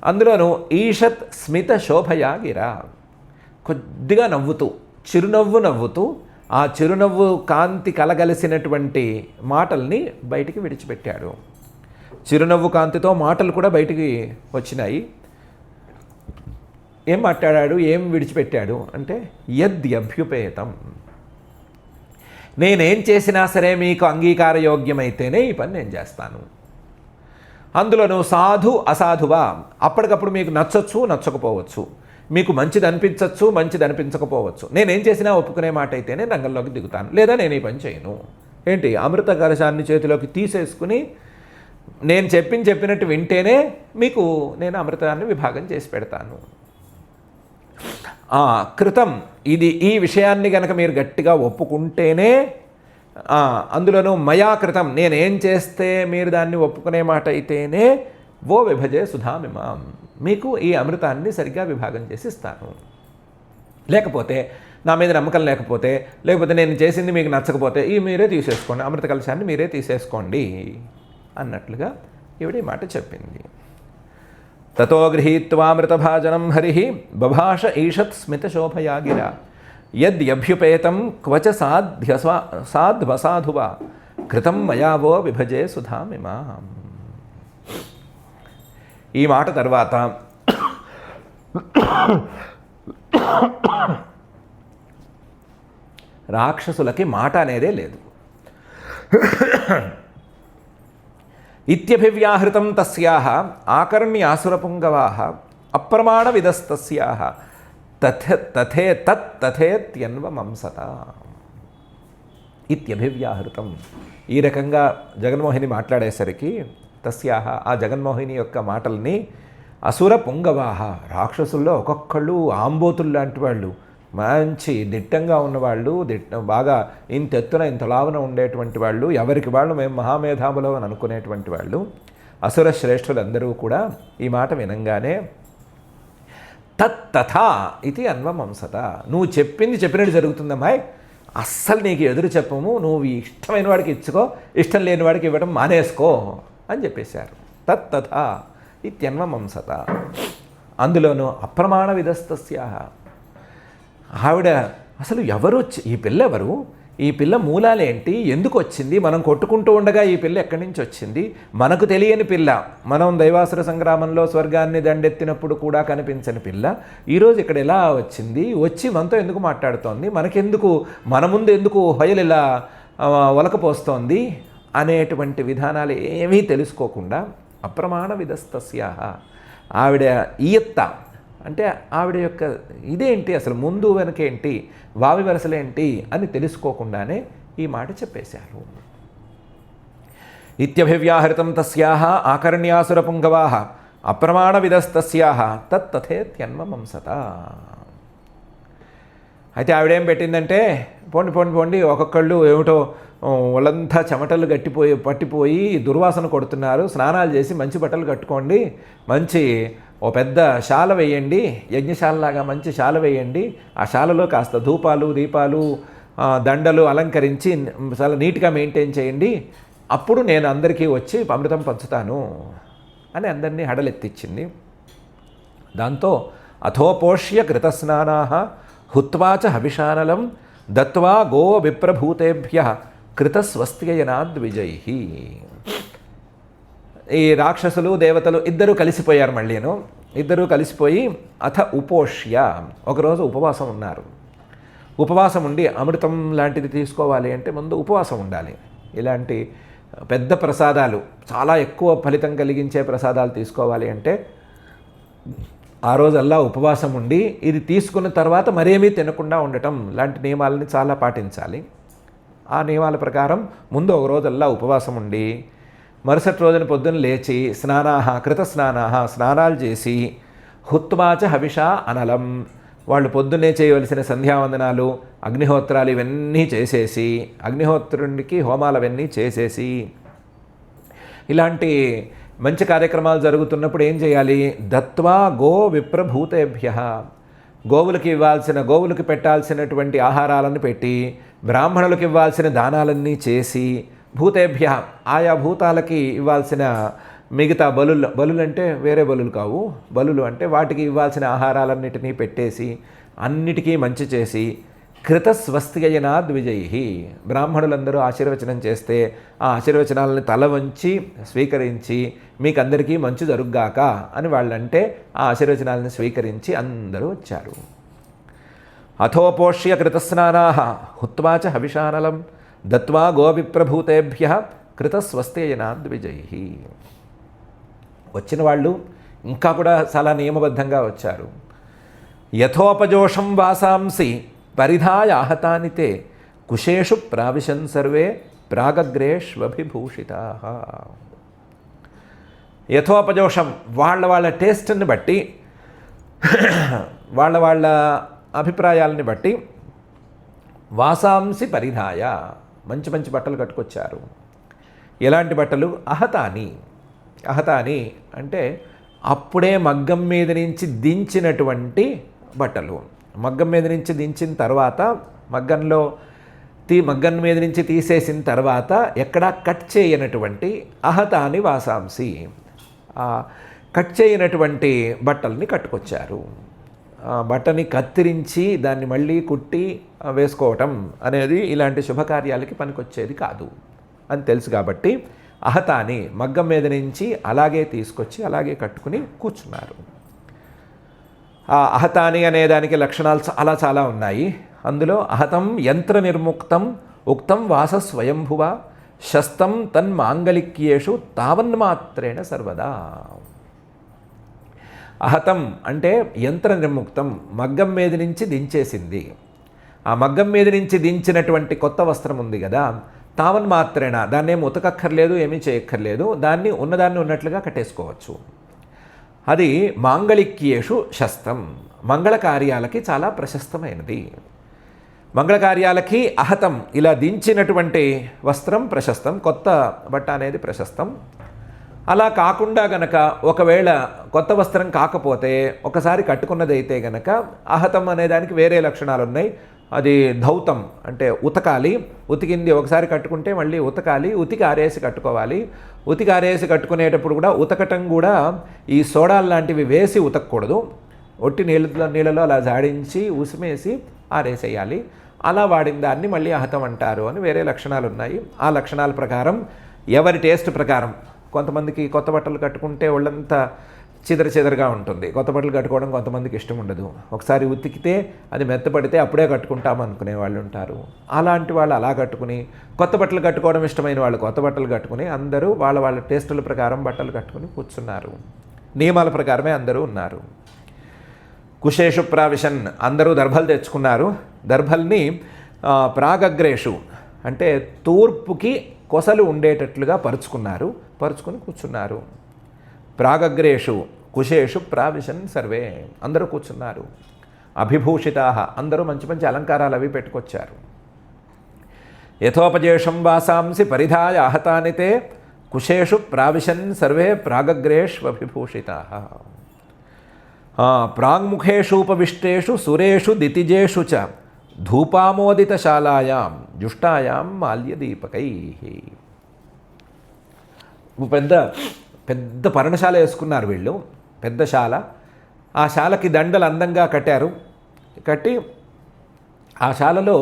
అందులోనూ ఈషత్ స్మిత శోభయా గిరా, కొద్దిగా నవ్వుతూ, చిరునవ్వు నవ్వుతూ, ఆ చిరునవ్వు కాంతి కలగలిసినటువంటి మాటల్ని బయటికి విడిచిపెట్టాడు. చిరునవ్వు కాంతితో మాటలు కూడా బయటికి వచ్చినాయి. ఏం మాట్లాడాడు, ఏం విడిచిపెట్టాడు అంటే యద్యభ్యుపేతం, నేనేం చేసినా సరే మీకు అంగీకార యోగ్యమైతేనే ఈ పని నేను చేస్తాను. అందులోనూ సాధు అసాధువా, అప్పటికప్పుడు మీకు నచ్చచ్చు నచ్చకపోవచ్చు, మీకు మంచిది అనిపించవచ్చు మంచిది అనిపించకపోవచ్చు, నేనేం చేసినా ఒప్పుకునే మాట అయితేనే రంగంలోకి దిగుతాను, లేదా నేను ఈ పని చేయను. ఏంటి, అమృత కలశాన్ని చేతిలోకి తీసేసుకుని నేను చెప్పినట్టు వింటేనే మీకు నేను అమృతాన్ని విభాగం చేసి పెడతాను. కృతం, ఈ విషయాన్ని కనుక మీరు గట్టిగా ఒప్పుకుంటేనే, అందులోనూ మయా కృతం, నేనేం చేస్తే మీరు దాన్ని ఒప్పుకునే మాట అయితేనే ఓ విభజే సుధామిమాం, మీకు ఈ అమృతాన్ని సరిగ్గా విభాగం చేసి ఇస్తాను. లేకపోతే నా మీద నమ్మకం లేకపోతే నేను చేసింది మీకు నచ్చకపోతే మీరే తీసేసుకోండి, అమృత కలశాన్ని మీరే తీసేసుకోండి అన్నట్లుగా ఈవిడ ఈ మాట చెప్పింది. తతో గృహీత్వామృతభాజనం హరిః బభాష ఈషత్ స్మితశోభయా గిరా యద్యభ్యుపేతం క్వచ సాధ్వసాధువా కృతం మయా వో విభజే సుధామిమాం. ఈ మాట తర్వాత రాక్షసులకి మాట అనేదే లేదు. ఇత్యభివ్యాహృతం తస్యాః ఆకర్ణ్యాసురపుంగవాః అప్రమాణవిదస్తస్యాః తథేత్యన్వమంసత ఇత్యభివ్యాహృతం. ఈ రకంగా జగన్మోహిని మాట్లాడేసరికి తస్యాహ ఆ జగన్మోహిని యొక్క మాటల్ని అసుర పుంగవాహ రాక్షసుల్లో ఒక్కొక్కళ్ళు ఆంబోతులు లాంటి వాళ్ళు, మంచి దిట్టంగా ఉన్నవాళ్ళు, బాగా ఇంతెత్తున ఇంత లావున ఉండేటువంటి వాళ్ళు, ఎవరికి వాళ్ళు మేము మహామేధాములు అని అనుకునేటువంటి వాళ్ళు, అసుర శ్రేష్ఠులందరూ కూడా ఈ మాట వినంగానే తథా ఇది అన్వమంసత, నువ్వు చెప్పింది చెప్పినట్టు జరుగుతుందమ్మాయి, అస్సలు నీకు ఎదురు చెప్పము, నువ్వు ఇష్టమైన వాడికి ఇచ్చుకో, ఇష్టం లేని వాడికి ఇవ్వడం మానేసుకో అని చెప్పేశారు. తథా ఇత్యన్వమంసత. అందులోనూ అప్రమాణ విధస్తస్యాః, ఆవిడ అసలు ఎవరు, ఈ పిల్ల ఎవరు, ఈ పిల్ల మూలాలేంటి, ఎందుకు వచ్చింది, మనం కొట్టుకుంటూ ఉండగా ఈ పిల్ల ఎక్కడి నుంచి వచ్చింది, మనకు తెలియని పిల్ల, మనం దైవాసుర సంగ్రామంలో స్వర్గాన్ని దండెత్తినప్పుడు కూడా కనిపించని పిల్ల ఈరోజు ఇక్కడ ఎలా వచ్చింది, వచ్చి మనతో ఎందుకు మాట్లాడుతోంది, మనకెందుకు, మన ముందు ఎందుకు హొయలు ఇలా ఒలకపోస్తోంది అనేటువంటి విధానాలు ఏమీ తెలుసుకోకుండా అప్రమాణ విధస్తస్యాః, ఆవిడ ఈయత్త అంటే ఆవిడ యొక్క ఇదేంటి, అసలు ముందు వెనకేంటి, వావి వరసలేంటి అని తెలుసుకోకుండానే ఈ మాట చెప్పేశారు. ఇత్యభివ్యాహృతం తస్యాః ఆకర్ణ్యాసురపుంగవాః అప్రమాణ విధస్తస్యాః తథేత్యన్వమంసత. అయితే ఆవిడేం పెట్టిందంటే, పోండి ఒక్కొక్కళ్ళు ఏమిటో వాళ్ళంతా చెమటలు పట్టిపోయి దుర్వాసన కొడుతున్నారు, స్నానాలు చేసి మంచి బట్టలు కట్టుకోండి, మంచి ఓ పెద్ద శాల వేయండి, యజ్ఞశాలలాగా మంచి శాల వేయండి, ఆ శాలలో కాస్త ధూపాలు దీపాలు దండలు అలంకరించి చాలా నీట్గా మెయింటైన్ చేయండి, అప్పుడు నేను అందరికీ వచ్చి అమృతం పంచుతాను అని అందరినీ హడలెత్తిచ్చింది. దాంతో అథోపోష్య కృతస్నానాః హుత్వాచ హవిషానలం దత్వా గో విప్రభూతేభ్యః కృతస్వస్త్యయనాద్విజైః. ఈ రాక్షసులు దేవతలు ఇద్దరూ కలిసిపోయారు. మళ్ళీను ఇద్దరూ కలిసిపోయి అథ ఉపోష్య ఒకరోజు ఉపవాసం ఉన్నారు. ఉపవాసం ఉండి అమృతం లాంటిది తీసుకోవాలి అంటే ముందు ఉపవాసం ఉండాలి. ఇలాంటి పెద్ద ప్రసాదాలు, చాలా ఎక్కువ ఫలితం కలిగించే ప్రసాదాలు తీసుకోవాలి అంటే ఆ రోజల్లా ఉపవాసం ఉండి ఇది తీసుకున్న తర్వాత మరేమీ తినకుండా ఉండటం లాంటి నియమాలని చాలా పాటించాలి. ఆ నియమాల ప్రకారం ముందు ఒక రోజల్లా ఉపవాసం ఉండి మరుసటి రోజున పొద్దున్న లేచి స్నానాలు చేసి హుత్వాచ హవిషా అనలం, వాళ్ళు పొద్దున్నే చేయవలసిన సంధ్యావందనాలు అగ్నిహోత్రాలు ఇవన్నీ చేసేసి, అగ్నిహోత్రునికి హోమాలు అవన్నీ చేసేసి, ఇలాంటి మంచి కార్యక్రమాలు జరుగుతున్నప్పుడు ఏం చేయాలి, దత్వా గో విప్రభూతేభ్యః, గోవులకి పెట్టాల్సినటువంటి ఆహారాలను పెట్టి, బ్రాహ్మణులకు ఇవ్వాల్సిన దానాలన్నీ చేసి, భూతేభ్య ఆయా భూతాలకి ఇవ్వాల్సిన మిగతా బలులు అంటే వేరే బలులు కావు, బలులు అంటే వాటికి ఇవ్వాల్సిన ఆహారాలన్నిటినీ పెట్టేసి అన్నిటికీ మంచి చేసి కృతస్వస్త్యయనాద్విజైః, బ్రాహ్మణులందరూ ఆశీర్వచనం చేస్తే ఆ ఆశీర్వచనాలని తల వంచి స్వీకరించి మీకందరికీ మంచి జరుగ్గాక అని వాళ్ళంటే ఆ ఆశీర్వచనాలను స్వీకరించి అందరూ వచ్చారు. అథోపోష్య కృతస్నానాః హుత్వాచ హవిషానలం దత్వా గోవిప్రభూతేభ్యః కృతస్వస్త్యయనాద్విజైః. వచ్చిన వాళ్ళు ఇంకా కూడా చాలా నియమబద్ధంగా వచ్చారు. యథోపజోషం వాసాంసి పరిధాయ ఆహతాని తే కుశేషు ప్రావిశన్ సర్వే ప్రాగగ్రేష్వభిభూషితాః. యథోపజోషం వాళ్ళ టేస్ట్ని బట్టి, వాళ్ళ అభిప్రాయాలని బట్టి వాసాంసి పరిధాయ మంచి బట్టలు కట్టుకొచ్చారు. ఎలాంటి బట్టలు, అహతాని అంటే అప్పుడే మగ్గం మీద నుంచి దించినటువంటి బట్టలు. మగ్గం మీద నుంచి దించిన తర్వాత మగ్గం మీద నుంచి తీసేసిన తర్వాత ఎక్కడా కట్ చేయనటువంటి అహతాని వాసాంసి, కట్ చేయనటువంటి బట్టల్ని కట్టుకొచ్చారు. బట్టని కత్తిరించి దాన్ని మళ్ళీ కుట్టి వేసుకోవటం అనేది ఇలాంటి శుభకార్యాలకి పనికొచ్చేది కాదు అని తెలుసు కాబట్టి అహతాని మగ్గం మీద నుంచి అలాగే తీసుకొచ్చి అలాగే కట్టుకుని కూర్చున్నారు. ఆ అహతాని అనే దానికి లక్షణాలు చాలా ఉన్నాయి. అందులో అహతం యంత్ర నిర్ముక్తం ఉక్తం వాస స్వయంభువ శస్తం తన్మాంగలిక్యేషు తావన్మాత్రేణ సర్వదా. అహతం అంటే యంత్ర నిర్ముక్తం, మగ్గం మీద నుంచి దించేసింది. ఆ మగ్గం మీద నుంచి దించినటువంటి కొత్త వస్త్రం ఉంది కదా, తావన్మాత్రేణ, దాన్ని ఏమి ఉతకక్కర్లేదు, ఏమీ చేయక్కర్లేదు, దాన్ని ఉన్నదాన్ని ఉన్నట్లుగా కట్టేసుకోవచ్చు. అది మాంగళిక్యేషు శస్తం, మంగళ కార్యాలకి చాలా ప్రశస్తమైనది. మంగళ కార్యాలకి అహతం, ఇలా దించినటువంటి వస్త్రం ప్రశస్తం, కొత్త బట్ట అనేది ప్రశస్తం. అలా కాకుండా గనక ఒకవేళ కొత్త వస్త్రం కాకపోతే ఒకసారి కట్టుకున్నదైతే గనక అహతం అనే దానికి వేరే లక్షణాలు ఉన్నాయి. అది ధౌతం అంటే ఉతకాలి, ఉతికింది ఒకసారి కట్టుకుంటే మళ్ళీ ఉతకాలి, ఉతికి ఆరేసి కట్టుకోవాలి. ఉతికి ఆరేసి కట్టుకునేటప్పుడు కూడా ఉతకటం కూడా ఈ సోడాలు లాంటివి వేసి ఉతకకూడదు, ఒట్టి నీళ్ళలో అలా జాడించి ఉసిమేసి ఆరేసేయాలి. అలా వాడిన దాన్ని మళ్ళీ అహతం అంటారు అని వేరే లక్షణాలు ఉన్నాయి. ఆ లక్షణాల ప్రకారం ఎవరి టేస్ట్ ప్రకారం, కొంతమందికి కొత్త బట్టలు కట్టుకుంటే ఒళ్ళంతా చెదరగా ఉంటుంది, కొత్త బట్టలు కట్టుకోవడం కొంతమందికి ఇష్టం ఉండదు. ఒకసారి ఉతికితే అది మెత్తపడితే అప్పుడే కట్టుకుంటాం అనుకునే వాళ్ళు ఉంటారు. అలాంటి వాళ్ళు అలా కట్టుకుని, కొత్త బట్టలు కట్టుకోవడం ఇష్టమైన వాళ్ళు కొత్త బట్టలు కట్టుకుని, అందరూ వాళ్ళ టేస్టుల ప్రకారం బట్టలు కట్టుకుని కూర్చున్నారు. నియమాల ప్రకారమే అందరూ ఉన్నారు. కుశేషు ప్రావిశన్, అందరూ దర్భలు తెచ్చుకున్నారు. దర్భల్ని ప్రాగగ్రేషు అంటే తూర్పుకి కొసలు ఉండేటట్లుగా పరుచుకుని కూర్చున్నారు. ప్రాగగ్రేషు కుశేషు ప్రావిశన్ సర్వే, అందరూ కూర్చున్నారు. అభిభూషితా, అందరూ మంచి మంచి అలంకారాలు అవి పెట్టుకొచ్చారు. యథోపజేషం వాసాంసి పరిధాయ ఆహతానితే కుశేషు ప్రావిశన్ సర్వే ప్రాగగ్రేష్వభిభూషితా. ప్రాంగ్ముఖేషూపవిష్టేషు సురేషు దితిజేషు చ ధూపామోదితశాలాయాం జుష్టాయాం మాల్యదీపకై. పెద్ద పర్ణశాల వేసుకున్నారు వీళ్ళు, పెద్ద శాల. ఆ శాలకి దండలు అందంగా కట్టారు. కట్టి ఆ శాలలో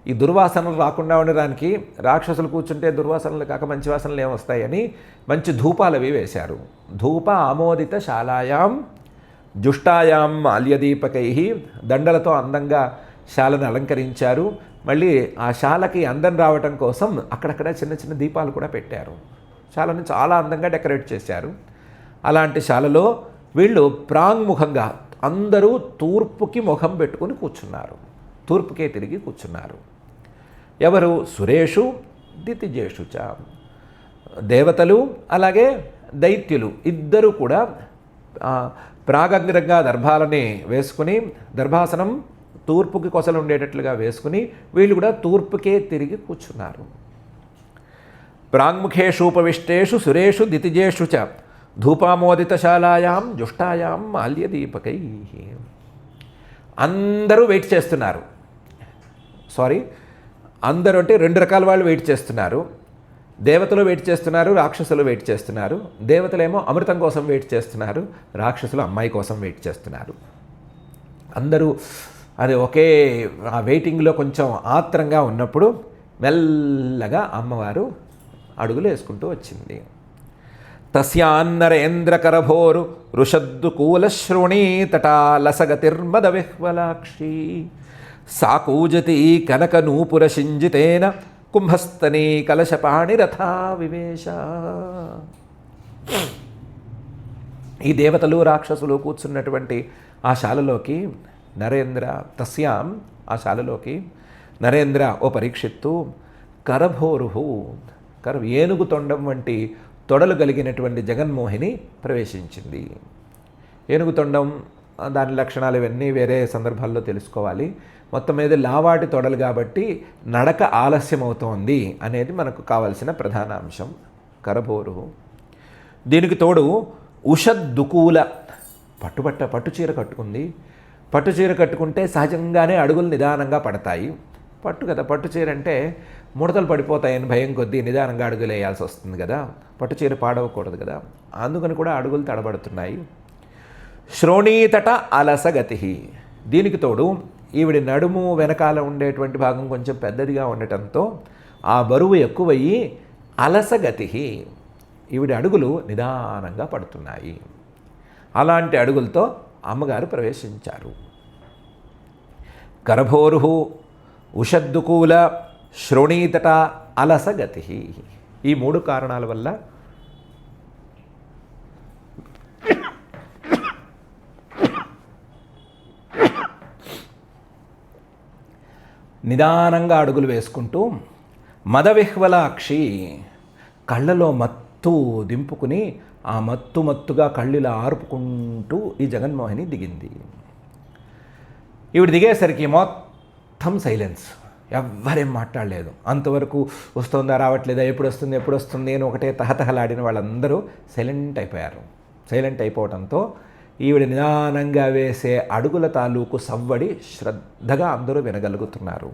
ఈ దుర్వాసనలు రాకుండా ఉండడానికి, రాక్షసులు కూర్చుంటే దుర్వాసనలు కాక మంచి వాసనలు ఏమొస్తాయని మంచి ధూపాలు అవి వేశారు. ధూప ఆమోదిత శాలాయాం జుష్టాయాం మాల్యదీపకై, దండలతో అందంగా శాలను అలంకరించారు. మళ్ళీ ఆ శాలకి అందం రావటం కోసం అక్కడక్కడ చిన్న చిన్న దీపాలు కూడా పెట్టారు. శాలను చాలా అందంగా డెకరేట్ చేశారు. అలాంటి శాలలో వీళ్ళు ప్రాంగ్ముఖంగా అందరూ తూర్పుకి ముఖం పెట్టుకుని కూర్చున్నారు, తూర్పుకే తిరిగి కూర్చున్నారు. ఎవరు? సురేషు దితిజేషు చ, దేవతలు అలాగే దైత్యులు ఇద్దరూ కూడా ప్రాగగ్రంగా దర్భాలని వేసుకుని, దర్భాసనం తూర్పుకి కొసలు ఉండేటట్లుగా వేసుకుని వీళ్ళు కూడా తూర్పుకే తిరిగి కూర్చున్నారు. ప్రాంగ్ముఖేషూపవిష్టేషు సురేషు దితిజేషు చ ధూపామోదితశాలాయాం జుష్టాయాం మాల్యదీపకై. అందరూ వెయిట్ చేస్తున్నారు. అందరూ అంటే రెండు రకాల వాళ్ళు వెయిట్ చేస్తున్నారు. దేవతలు వెయిట్ చేస్తున్నారు, రాక్షసులు వెయిట్ చేస్తున్నారు. దేవతలేమో అమృతం కోసం వెయిట్ చేస్తున్నారు, రాక్షసులు అమ్మాయి కోసం వెయిట్ చేస్తున్నారు. అందరూ అది ఒకే ఆ వెయిటింగ్లో కొంచెం ఆత్రంగా ఉన్నప్పుడు మెల్లగా అమ్మవారు అడుగులు వేసుకుంటూ వచ్చింది. తస్యాన్నరేంద్రకరభోరు ఋషద్దుకూలశ్రుణీ తటాలసగతిర్మద విహ్వలాక్షి సాకూజతి కనకనూపురశింజితేన కుంభస్తనీ కలశపాణిరథా వివేశ. ఈ దేవతలు రాక్షసులు కూర్చున్నటువంటి ఆ శాలలోకి నరేంద్ర, తస్యాం ఆ శాలలోకి నరేంద్ర ఓ పరీక్షిత్తు కరభోరుహు, ఏనుగు తొండం వంటి తొడలు కలిగినటువంటి జగన్మోహిని ప్రవేశించింది. ఏనుగు తొండం దాని లక్షణాలు ఇవన్నీ వేరే సందర్భాల్లో తెలుసుకోవాలి. మొత్తం మీద లావాటి తొడలు కాబట్టి నడక ఆలస్యం అవుతోంది అనేది మనకు కావాల్సిన ప్రధాన అంశం. కరభోరు. దీనికి తోడు ఉషద్దుకూల, పట్టుచీర కట్టుకుంది. పట్టుచీర కట్టుకుంటే సహజంగానే అడుగులు నిదానంగా పడతాయి. పట్టు కదా, పట్టుచీర అంటే ముడతలు పడిపోతాయని భయం కొద్దీ నిదానంగా అడుగులు వేయాల్సి వస్తుంది కదా, పట్టుచీర పాడవకూడదు కదా, అందుకని కూడా అడుగులు తడబడుతున్నాయి. శ్రోణీతట అలసగతి. దీనికి తోడు ఈవిడి నడుము వెనకాల ఉండేటువంటి భాగం కొంచెం పెద్దదిగా ఉండటంతో ఆ బరువు ఎక్కువయ్యి అలసగతి, ఈవిడి అడుగులు నిదానంగా పడుతున్నాయి. అలాంటి అడుగులతో అమ్మగారు ప్రవేశించారు. కరభోరు ఉషద్దుకూల శ్రోణీతట అలసగతి. ఈ 3 కారణాల వల్ల నిదానంగా అడుగులు వేసుకుంటూ మదవిహ్వలాక్షి కళ్ళలో మత్తు దింపుకుని ఆ మత్తుగా కళ్ళులా ఆర్పుకుంటూ ఈ జగన్మోహిని దిగింది. ఈవిడ దిగేసరికి మొత్తం సైలెన్స్, ఎవ్వరేం మాట్లాడలేదు. అంతవరకు వస్తుందా రావట్లేదా, ఎప్పుడు వస్తుంది అని ఒకటే తహతహలాడిన వాళ్ళందరూ సైలెంట్ అయిపోయారు. సైలెంట్ అయిపోవడంతో ఈవిడ నిదానంగా వేసే అడుగుల తాలూకు సవ్వడి శ్రద్ధగా అందరూ వినగలుగుతున్నారు.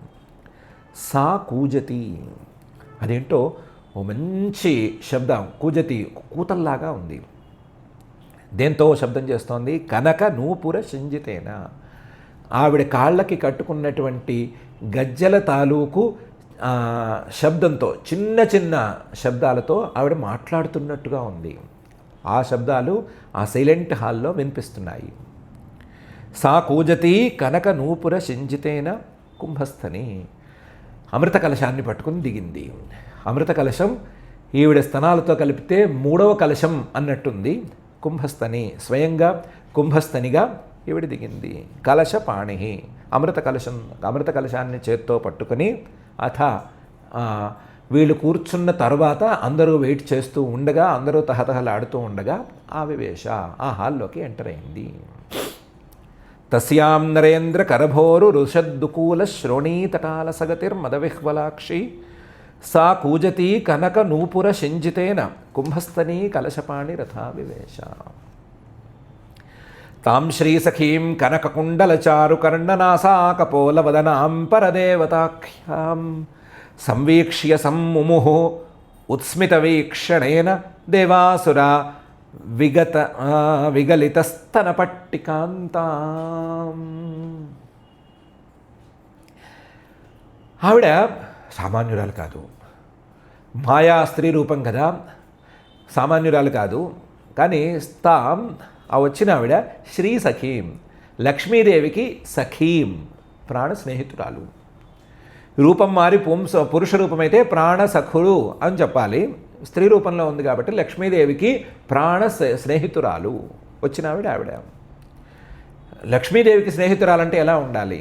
సా కూజతి, అదేంటో ఓ మంచి శబ్దం, కూజతి కూతల్లాగా ఉంది. దేంతో శబ్దం చేస్తోంది? కనక నూపుర సింజితేన, ఆవిడ కాళ్ళకి కట్టుకున్నటువంటి గజ్జల తాలూకు శబ్దంతో, చిన్న చిన్న శబ్దాలతో ఆవిడ మాట్లాడుతున్నట్టుగా ఉంది. ఆ శబ్దాలు ఆ సైలెంట్ హాల్లో వినిపిస్తున్నాయి. సా కూజతి కనక నూపుర సింజితేన కుంభస్థని, అమృత కలశాన్ని పట్టుకుని దిగింది. అమృత కలశం ఈవిడ స్తనాలతో కలిపితే 3వ కలశం అన్నట్టుంది. కుంభస్థని, స్వయంగా కుంభస్థనిగా ఈవిడ దిగింది. కలశపాణి, అమృత కలశాన్ని చేత్తో పట్టుకొని అథ వీళ్ళు కూర్చున్న తర్వాత అందరూ వెయిట్ చేస్తూ ఉండగా, అందరూ తహతహలాడుతూ ఉండగా ఆవివేశ, ఆ హాల్లోకి ఎంటర్ అయింది. తస్యాం నరేంద్ర కరభోరు రుషద్దుకూల శ్రోణీతటాల సగతిర్మదవిహ్వలాక్షి సా కూజతి కనక నూపుర సింజితేన కుంభస్థనీ కలశపాణి రథావివేశ. తాం శ్రీసఖీం కనకకుండలచారుకర్ణనాసాకపోలవదనాం పరదేవతాఖ్యాం సంవీక్ష్య సమ్ముముః ఉత్స్మితవీక్షణేన దేవాసురా విగలితస్తనపట్టికాంతాం. ఆవిడ సామాన్యురాలు కాదు, మాయా స్త్రీ రూపం కదా, సామాన్యురాలు కాదు. కానీ తాం, ఆ వచ్చిన ఆవిడ శ్రీ సఖీం, లక్ష్మీదేవికి సఖీం, ప్రాణ స్నేహితురాలు. రూపం మారి పురుష రూపమైతే ప్రాణ సఖుడు అని చెప్పాలి. స్త్రీ రూపంలో ఉంది కాబట్టి లక్ష్మీదేవికి ప్రాణ స్నేహితురాలు వచ్చిన ఆవిడ. లక్ష్మీదేవికి స్నేహితురాలంటే ఎలా ఉండాలి?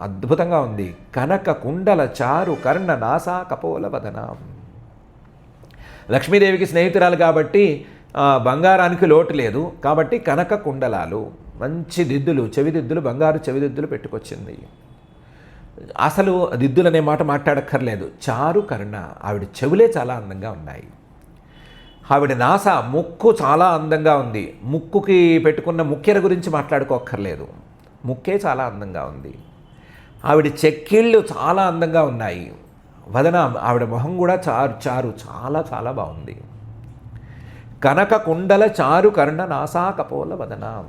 అద్భుతంగా ఉంది. కనక కుండల చారు కర్ణ నాసా కపోల వదనం. లక్ష్మీదేవికి స్నేహితురాలు కాబట్టి బంగారానికి లోటు లేదు. కాబట్టి కనక కుండలాలు, మంచి దిద్దులు, చెవిదిద్దులు, బంగారు చెవిదిద్దులు పెట్టుకొచ్చింది. అసలు దిద్దులు అనే మాట మాట్లాడక్కర్లేదు. చారు కర్ణ, ఆవిడ చెవులే చాలా అందంగా ఉన్నాయి. ఆవిడ నాస, ముక్కు చాలా అందంగా ఉంది. ముక్కుకి పెట్టుకున్న ముక్కెర గురించి మాట్లాడుకోక్కర్లేదు, ముక్కే చాలా అందంగా ఉంది. ఆవిడ చెక్కిళ్ళు చాలా అందంగా ఉన్నాయి. వదన, ఆవిడ మొహం కూడా చారు చాలా చాలా బాగుంది. కనక కుండల చారు కర్ణ నాసా కపోల వదనం.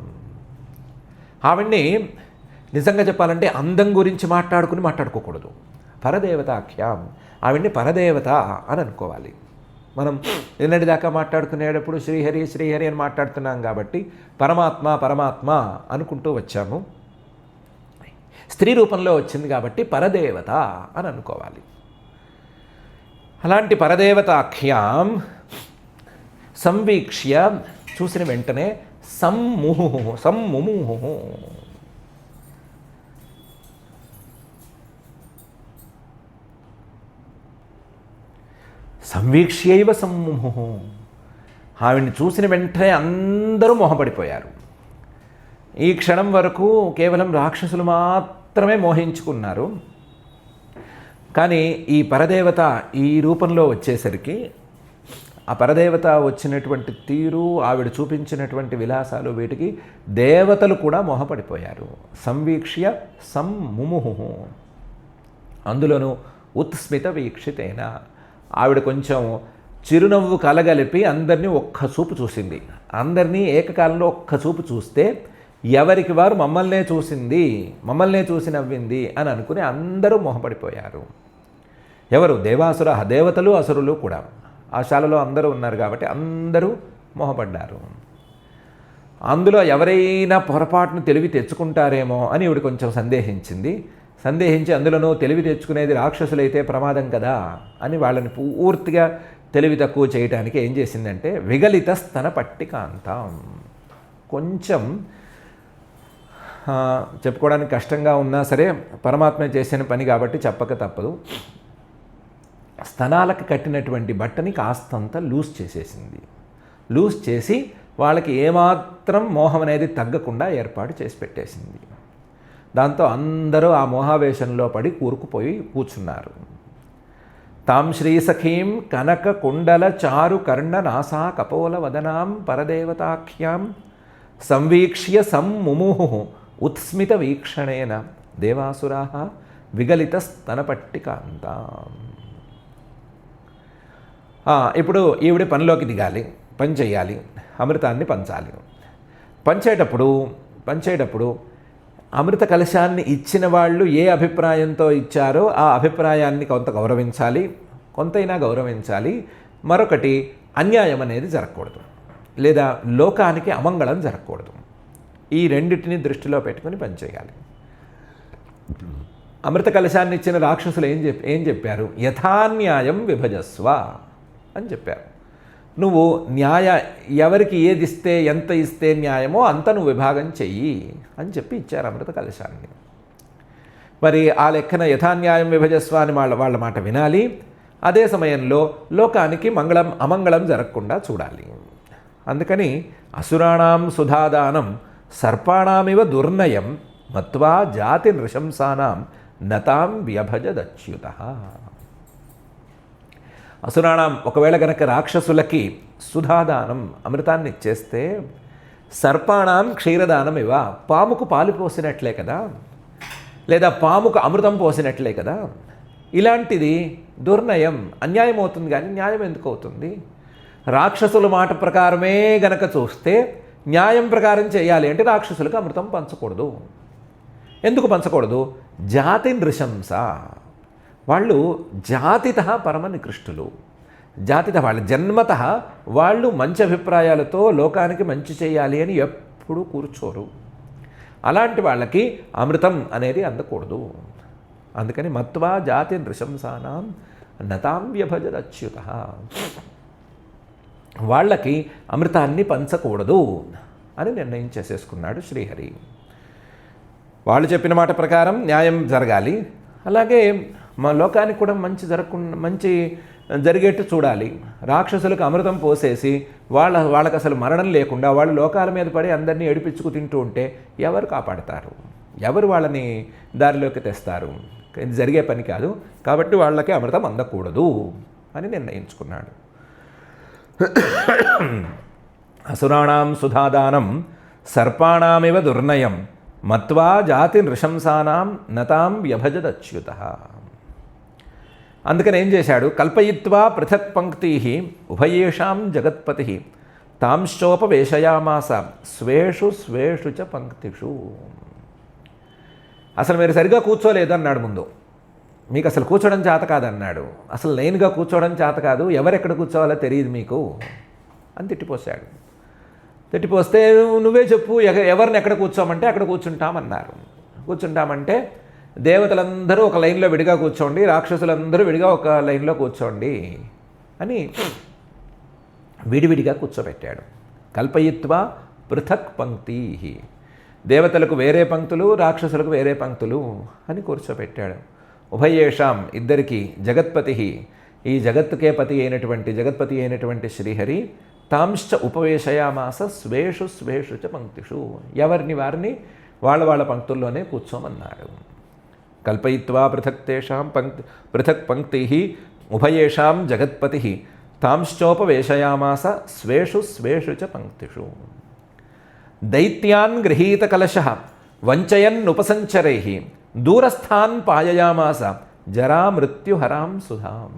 ఆవిడ్ని నిజంగా చెప్పాలంటే అందం గురించి మాట్లాడుకోకూడదు. పరదేవతాఖ్యాం, ఆవిడ్ని పరదేవత అని అనుకోవాలి. మనం నిన్నటిదాకా మాట్లాడుకునేటప్పుడు శ్రీహరి శ్రీహరి అని మాట్లాడుతున్నాం కాబట్టి పరమాత్మ అనుకుంటూ వచ్చాము. స్త్రీ రూపంలో వచ్చింది కాబట్టి పరదేవత అని అనుకోవాలి. అలాంటి పరదేవతాఖ్యాం సంవీక్ష్య, చూసిన వెంటనే సమ్ముముః, సంవీక్ష్యైవ సమ్ముముః, ఆవిడ్ని చూసిన వెంటనే అందరూ మొహపడిపోయారు. ఈ క్షణం వరకు కేవలం రాక్షసులు మాత్రమే మోహించుకున్నారు. కానీ ఈ పరదేవత ఈ రూపంలో వచ్చేసరికి, ఆ పరదేవత వచ్చినటువంటి తీరు, ఆవిడ చూపించినటువంటి విలాసాలు, వీటికి దేవతలు కూడా మోహపడిపోయారు. సంవీక్ష్య సమ్ముముః, అందులోనూ ఉత్స్మిత వీక్షితేన, ఆవిడ కొంచెం చిరునవ్వు కలగలిపి అందరినీ ఒక్క చూపు చూసింది. అందరినీ ఏకకాలంలో ఒక్క చూపు చూస్తే ఎవరికి వారు మమ్మల్నే చూసి నవ్వింది అని అనుకుని అందరూ మొహపడిపోయారు. ఎవరు? దేవాసుర, దేవతలు అసురులు కూడా ఆ శాలలో అందరూ ఉన్నారు కాబట్టి అందరూ మొహపడ్డారు. అందులో ఎవరైనా పొరపాటును తెలివి తెచ్చుకుంటారేమో అని ఈవిడ కొంచెం సందేహించి అందులోనూ తెలివి తెచ్చుకునేది రాక్షసులైతే ప్రమాదం కదా అని వాళ్ళని పూర్తిగా తెలివి తక్కువ చేయటానికి ఏం చేసిందంటే విగలిత స్తన పట్టికాంతం. కొంచెం చెప్పుకోవడానికి కష్టంగా ఉన్నా సరే పరమాత్మ చేసిన పని కాబట్టి చెప్పక తప్పదు. స్తనాలకు కట్టినటువంటి బట్టని కాస్తంత లూజ్ చేసేసింది. లూజ్ చేసి వాళ్ళకి ఏమాత్రం మోహం అనేది తగ్గకుండా ఏర్పాటు చేసి పెట్టేసింది. దాంతో అందరూ ఆ మోహావేశంలో పడి కూరుకుపోయి కూర్చున్నారు. తాం శ్రీసఖీం కనక కుండల చారు కర్ణ నాసా కపోల వదనాం పరదేవతాఖ్యాం సంవీక్ష్య సమ్ముముహు ఉత్స్మిత వీక్షణేన దేవాసురాః విగలిత స్తనపట్టికాంతాం. ఇప్పుడు ఈవిడ పనిలోకి దిగాలి, పని చేయాలి, అమృతాన్ని పంచాలి. పంచేటప్పుడు అమృత కలశాన్ని ఇచ్చిన వాళ్ళు ఏ అభిప్రాయంతో ఇచ్చారో ఆ అభిప్రాయాన్ని కొంత గౌరవించాలి, కొంతైనా గౌరవించాలి. మరొకటి అన్యాయం అనేది జరగకూడదు, లేదా లోకానికి అమంగళం జరగకూడదు. ఈ రెండింటిని దృష్టిలో పెట్టుకుని పనిచేయాలి. అమృత కలశాన్ని ఇచ్చిన రాక్షసులు ఏం చెప్పారు? యథాన్యాయం విభజస్వ అని చెప్పారు. నువ్వు ఎవరికి ఏది ఇస్తే, ఎంత ఇస్తే న్యాయమో అంత నువ్వు విభాగం చెయ్యి అని చెప్పి ఇచ్చారు అమృత కలశాన్ని. మరి ఆ లెక్కన యథాన్యాయం విభజస్వ అని వాళ్ళ మాట వినాలి. అదే సమయంలో లోకానికి అమంగళం జరగకుండా చూడాలి. అందుకని అసురాణం సుధాదానం సర్పాణమివ దుర్నయం మత్వా జాతి నృశంసానాం నతాం వ్యభజదచ్యుతః. అసురాణం ఒకవేళ గనక రాక్షసులకి సుధాదానం అమృతాన్ని ఇచ్చేస్తే సర్పాణం క్షీరదానం ఇవ, పాముకు పాలు పోసినట్లే కదా, లేదా పాముకు అమృతం పోసినట్లే కదా. ఇలాంటిది దుర్నయం, అన్యాయం అవుతుంది. కానీ న్యాయం ఎందుకు అవుతుంది? రాక్షసుల మాట ప్రకారమే గనక చూస్తే న్యాయం ప్రకారం చేయాలి అంటే రాక్షసులకు అమృతం పంచకూడదు. ఎందుకు పంచకూడదు? జాతి నృశంస, వాళ్ళు జాతిత పరమ నికృష్టులు. జాతిత వాళ్ళ జన్మత వాళ్ళు మంచి అభిప్రాయాలతో లోకానికి మంచి చేయాలి అని ఎప్పుడూ కూర్చోరు. అలాంటి వాళ్ళకి అమృతం అనేది అందకూడదు. అందుకని మత్వా జాతి నృశంసానాం నతాం వ్యభజదచ్యుతః, వాళ్ళకి అమృతాన్ని పంచకూడదు అని నిర్ణయం చేసేసుకున్నాడు శ్రీహరి. వాళ్ళు చెప్పిన మాట ప్రకారం న్యాయం జరగాలి, అలాగే మా లోకానికి కూడా మంచి జరిగేట్టు చూడాలి. రాక్షసులకు అమృతం పోసేసి వాళ్ళకి అసలు మరణం లేకుండా వాళ్ళు లోకాల మీద పడి అందరినీ ఏడిపించుకు తింటూ ఉంటే ఎవరు కాపాడతారు? ఎవరు వాళ్ళని దారిలోకి తెస్తారు? ఇది జరిగే పని కాదు. కాబట్టి వాళ్ళకి అమృతం అందకూడదు అని నిర్ణయించుకున్నాడు. అసురాణం సుధాదానం సర్పాణమివ దుర్నయం మత్వా జాతి నృశంసానాం నతాం వ్యభజదచ్యుతః. అందుకని ఏం చేశాడు? కల్పయిత్వా పృథక్ పంక్తి ఉభయేషాం జగత్పతి తాంశ్చోపవేశయామాస స్వేషు స్వేషు చ పంక్తిషు. అసలు మీరు సరిగా కూర్చోలేదు అన్నాడు ముందు. మీకు అసలు కూర్చోవడం చేత కాదన్నాడు. అసలు లైన్గా కూర్చోవడం చేత కాదు, ఎవరెక్కడ కూర్చోవాలో తెలియదు మీకు అని తిట్టిపోశాడు. తిట్టిపోస్తే నువ్వే చెప్పు ఎవరిని ఎక్కడ కూర్చోమంటే అక్కడ కూర్చుంటామన్నారు. కూర్చుంటామంటే దేవతలందరూ ఒక లైన్లో విడిగా కూర్చోండి, రాక్షసులందరూ విడిగా ఒక లైన్లో కూర్చోండి అని విడివిడిగా కూర్చోబెట్టాడు. కల్పయిత్వా పృథక్ పంక్తి, దేవతలకు వేరే పంక్తులు, రాక్షసులకు వేరే పంక్తులు అని కూర్చోబెట్టాడు. ఉభయేషాం ఇద్దరికి జగత్పతి, ఈ జగత్తుకే జగత్పతి అయినటువంటి శ్రీహరి తాంశ్చ ఉపవేశయామాస స్వేషు స్వేషు చ పంక్తిషు, ఎవరిని వారిని వాళ్ళ పంక్తుల్లోనే కూర్చోమన్నాడు. కల్పయిత్వా పృథక్ పంక్తి ఉభయేషాం జగత్పతి తాంశ్చోపవేశయామాస స్వేషు స్వేషు చ పంక్తిషు. దైత్యాన్ గృహీత కలశః వంచయన్నుపసంచరై దూరస్థాన్ పాయయామాస జరా మృత్యుహరాం సుధాం.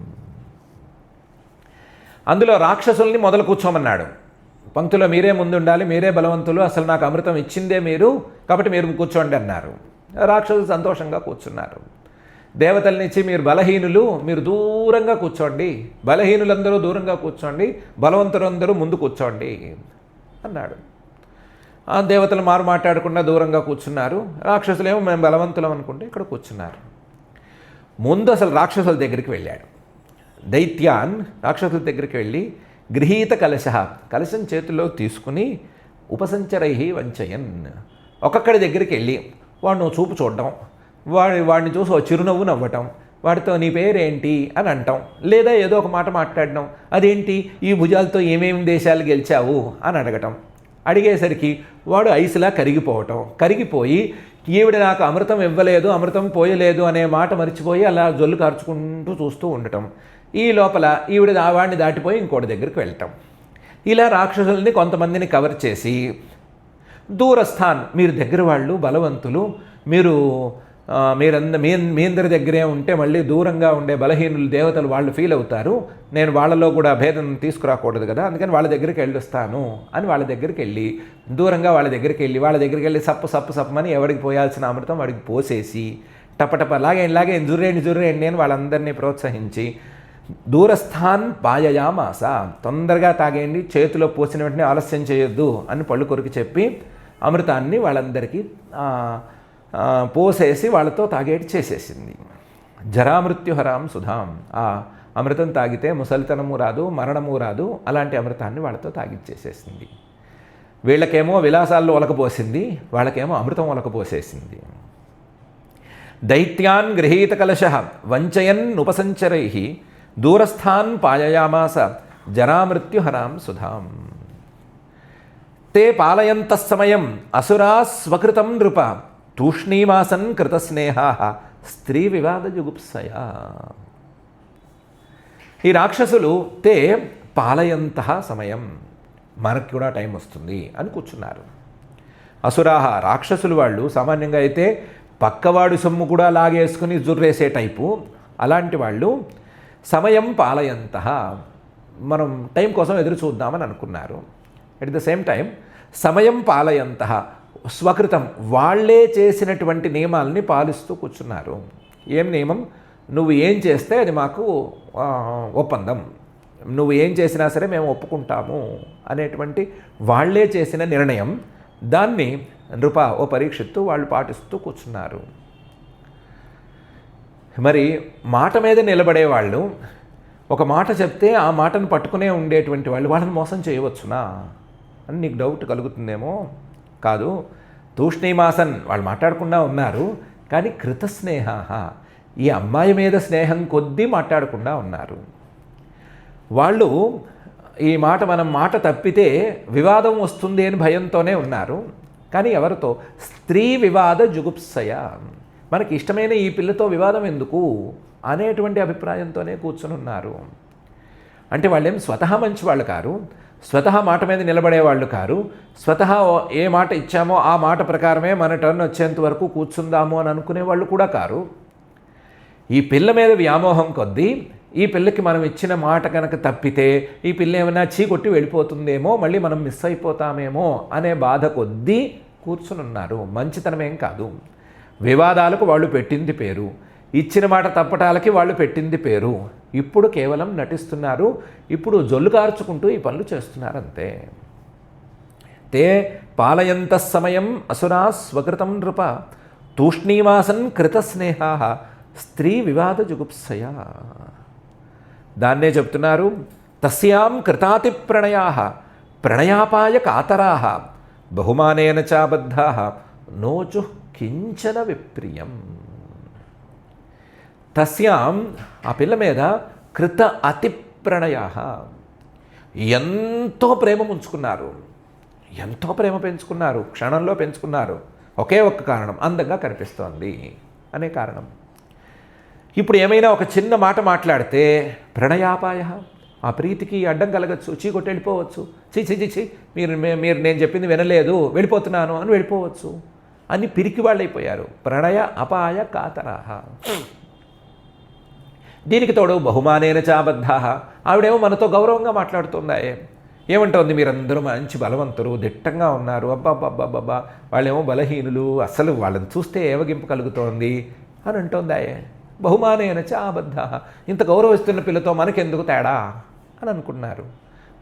అందులో రాక్షసుల్ని మొదలు కూర్చోమన్నాడు. పంక్తిలో మీరే ముందుండాలి, మీరే బలవంతులు, అసలు నాకు అమృతం ఇచ్చిందే మీరు, కాబట్టి మీరు కూర్చోండి అన్నారు. రాక్షసులు సంతోషంగా కూర్చున్నారు. దేవతలనిచ్చి మీరు బలహీనులు, మీరు దూరంగా కూర్చోండి, బలహీనులందరూ దూరంగా కూర్చోండి, బలవంతులందరూ ముందు కూర్చోండి అన్నాడు. ఆ దేవతలు మాట్లాడకుండా దూరంగా కూర్చున్నారు. రాక్షసులేమో మేము బలవంతులం అనుకుంటే ఇక్కడ కూర్చున్నారు. ముందు అసలు రాక్షసుల దగ్గరికి వెళ్ళాడు. దైత్యాన్ రాక్షసుల దగ్గరికి వెళ్ళి గృహీత కలశం చేతిలో తీసుకుని ఉపసంచరై వంచయన్ ఒక్కొక్కడి దగ్గరికి వెళ్ళి వాడిని చూపు చూడడం, వాడిని చూసి ఓ చిరునవ్వు నవ్వటం, వాడితో నీ పేరేంటి అని అంటాం, లేదా ఏదో ఒక మాట మాట్లాడడం, అదేంటి ఈ భుజాలతో ఏమేమి దేశాలు గెలిచావు అని అడగటం. అడిగేసరికి వాడు ఐసులా కరిగిపోయి ఈవిడ నాకు అమృతం ఇవ్వలేదు, అమృతం పోయలేదు అనే మాట మర్చిపోయి అలా జొల్లు కార్చుకుంటూ చూస్తూ ఉండటం. ఈ లోపల ఈవిడ వాడిని దాటిపోయి ఇంకోటి దగ్గరికి వెళ్ళటం. ఇలా రాక్షసుల్ని కొంతమందిని కవర్ చేసి దూరస్థాన్, మీరు దగ్గర వాళ్ళు బలవంతులు, మీ అందరి దగ్గరే ఉంటే మళ్ళీ దూరంగా ఉండే బలహీనులు దేవతలు వాళ్ళు ఫీల్ అవుతారు, నేను వాళ్ళలో కూడా భేదం తీసుకురాకూడదు కదా, అందుకని వాళ్ళ దగ్గరికి వెళ్ళొస్తాను అని వాళ్ళ దగ్గరికి వెళ్ళి దూరంగా వాళ్ళ దగ్గరికి వెళ్ళి సప్పమని ఎవడికి పోయాల్సిన అమృతం వాడికి పోసేసి టపటప లాగే జుర్రేండి అని వాళ్ళందరినీ ప్రోత్సహించి దూరస్థాన్ పాయయామాస, తొందరగా తాగేయండి, చేతిలో పోసిన వెంటనే ఆలస్యం చేయొద్దు అని పళ్ళు కొరికి చెప్పి అమృతాన్ని వాళ్ళందరికీ పోసేసి వాళ్ళతో తాగేటి చేసేసింది. జరామృత్యుహరాం సుధాం, ఆ అమృతం తాగితే ముసలితనము రాదు, మరణము రాదు, అలాంటి అమృతాన్ని వాళ్ళతో తాగిచ్చేసేసింది. వీళ్ళకేమో విలాసాల్లో ఒలకపోసింది, వాళ్ళకేమో అమృతం ఒలకపోసేసింది. దైత్యాన్ గృహీత కలశః వంచయన్ ఉపసంచరై దూరస్థాన్ పాయయామాస జరామృత్యుహరాం సుధాం. తే పాలయంతః సమయం అసురా స్వకృతం నృప తూష్ణీమాసన్ కృతస్నేహా స్త్రీ వివాద జుగుప్సయా. ఈ రాక్షసులు తే పాలయంతః సమయం, మనకు కూడా టైం వస్తుంది అని కూర్చున్నారు. అసురాహ, రాక్షసులు వాళ్ళు సామాన్యంగా అయితే పక్కవాడి సొమ్ము కూడా లాగేసుకుని జుర్రేసే టైపు, అలాంటి వాళ్ళు సమయం పాలయంతః, మనం టైం కోసం ఎదురు చూద్దామని అనుకున్నారు. అట్ ద సేమ్ టైం సమయం పాలయంతః, స్వకృతం, వాళ్లే చేసినటువంటి నియమాలని పాలిస్తూ కూర్చున్నారు. ఏం నియమం? నువ్వు ఏం చేస్తే అది మాకు ఒప్పందం, నువ్వు ఏం చేసినా సరే మేము ఒప్పుకుంటాము అనేటువంటి వాళ్లే చేసిన నిర్ణయం, దాన్ని నృప ఓ పరీక్షిత్తు వాళ్ళు పాటిస్తూ కూర్చున్నారు. మరి మాట మీద నిలబడేవాళ్ళు, ఒక మాట చెప్తే ఆ మాటను పట్టుకునే ఉండేటువంటి వాళ్ళు, వాళ్ళని మోసం చేయవచ్చునా అని నీకు డౌట్ కలుగుతుందేమో. కాదు, తూష్ణీమాసన్, వాళ్ళు మాట్లాడకుండా ఉన్నారు, కానీ కృతస్నేహ, ఈ అమ్మాయి మీద స్నేహం కొద్దీ మాట్లాడకుండా ఉన్నారు. వాళ్ళు ఈ మనం మాట తప్పితే వివాదం వస్తుంది అని భయంతోనే ఉన్నారు. కానీ ఎవరితో? స్త్రీ వివాద జుగుప్సయ, మనకి ఇష్టమైన ఈ పిల్లతో వివాదం ఎందుకు అనేటువంటి అభిప్రాయంతోనే కూర్చుని ఉన్నారు. అంటే వాళ్ళేం స్వతహా మంచి వాళ్ళు కారు, స్వతహా మాట మీద నిలబడేవాళ్ళు కారు, స్వతహా ఏ మాట ఇచ్చామో ఆ మాట ప్రకారమే మన టర్న్ వచ్చేంత వరకు కూర్చుందాము అని అనుకునేవాళ్ళు కూడా కారు. ఈ పిల్ల మీద వ్యామోహం కొద్దీ, ఈ పిల్లకి మనం ఇచ్చిన మాట కనుక తప్పితే ఈ పిల్ల ఏమైనా చీకొట్టి వెళ్ళిపోతుందేమో, మళ్ళీ మనం మిస్ అయిపోతామేమో అనే బాధ కొద్దీ కూర్చునున్నారు. మంచితనమేం కాదు, వివాదాలకు వాళ్ళు పెట్టింది పేరు, ఇచ్చిన మాట తప్పటాలకి వాళ్ళు పెట్టింది పేరు. ఇప్పుడు కేవలం నటిస్తున్నారు, ఇప్పుడు జొల్లు కార్చుకుంటూ ఈ పనులు చేస్తున్నారు అంతే. తే పాలయంతః సమయం అసురా స్వకృతం నృప తూష్ణీమాసన్ కృతస్నేహా స్త్రీ వివాద జుగుప్సయా. దాన్నే చెప్తున్నారు, తస్యాం కృతాతి ప్రణయా ప్రణయాపాయ కాతరా బహుమానేన చాబద్ధా నోచు కించన విప్రియం. తస్యాం, ఆ పిల్ల మీద కృత అతి ప్రణయ, ఎంతో ప్రేమ ఉంచుకున్నారు, ఎంతో ప్రేమ పెంచుకున్నారు, క్షణంలో పెంచుకున్నారు. ఒకే ఒక్క కారణం, అందంగా కనిపిస్తోంది అనే కారణం. ఇప్పుడు ఏమైనా ఒక చిన్న మాట మాట్లాడితే ప్రణయాపాయ, ఆ ప్రీతికి అడ్డం కలగచ్చు, చీకొట్టి వెళ్ళిపోవచ్చు, చీ మీరు నేను చెప్పింది వినలేదు, వెళ్ళిపోతున్నాను అని వెళ్ళిపోవచ్చు అని పిరికి వాళ్ళైపోయారు. ప్రణయ అపాయ కాతరాహ. దీనికి తోడు బహుమానేన చాబద్ధ, ఆవిడేమో మనతో గౌరవంగా మాట్లాడుతుందాయే, ఏమంటోంది, మీరందరూ మంచి బలవంతులు, దిట్టంగా ఉన్నారు, అబ్బాబ్బాబ్బాబ్బా, వాళ్ళేమో బలహీనులు, అస్సలు వాళ్ళని చూస్తే ఏవగింపు కలుగుతోంది అని అంటోందాయే. బహుమానేన చాబద్ధ, ఇంత గౌరవిస్తున్న పిల్లతో మనకెందుకు తేడా అని అనుకున్నారు.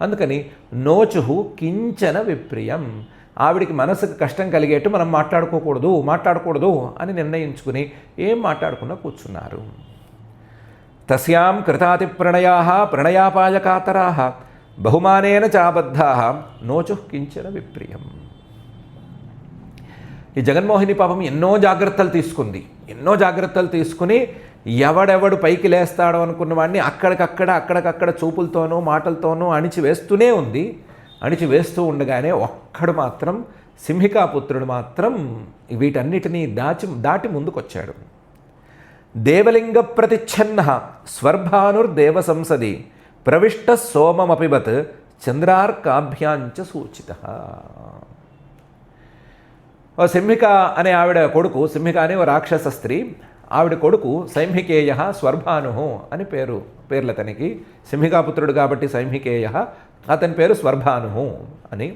అందుకని నోచుహు కించన విప్రియం, ఆవిడికి మనసుకు కష్టం కలిగేట్టు మనం మాట్లాడుకోకూడదు అని నిర్ణయించుకుని ఏం మాట్లాడకుండా కూర్చున్నారు. తస్యాం కృతాతి ప్రణయాః ప్రణయాపాయకాతరాః బహుమానేన చాబద్ధాః నోచుః కించన విప్రియం. ఈ జగన్మోహిని పాపం ఎన్నో జాగ్రత్తలు తీసుకుని ఎవడెవడు పైకి లేస్తాడో అనుకున్న వాడిని అక్కడికక్కడ చూపులతోనూ మాటలతోనూ అణిచివేస్తూనే ఉంది. అణిచివేస్తూ ఉండగానే ఒక్కడు మాత్రం, సింహికాపుత్రుడు మాత్రం వీటన్నిటినీ దాటి ముందుకొచ్చాడు. దేవలింగ ప్రతిచ్ఛన్న స్వర్భానుర్దేవ సంసది ప్రవిష్ట సోమమపిబత్ చంద్రార్కాభ్యాంచ సూచిత. సింహిక అనే ఆవిడ కొడుకు, సింహిక అనే ఓ రాక్షస స్త్రీ, ఆవిడ కొడుకు సైంహికేయ స్వర్భాను అని పేర్లు అతనికి. సింహికాపుత్రుడు కాబట్టి సైంహికేయ, అతని పేరు స్వర్భాను అని.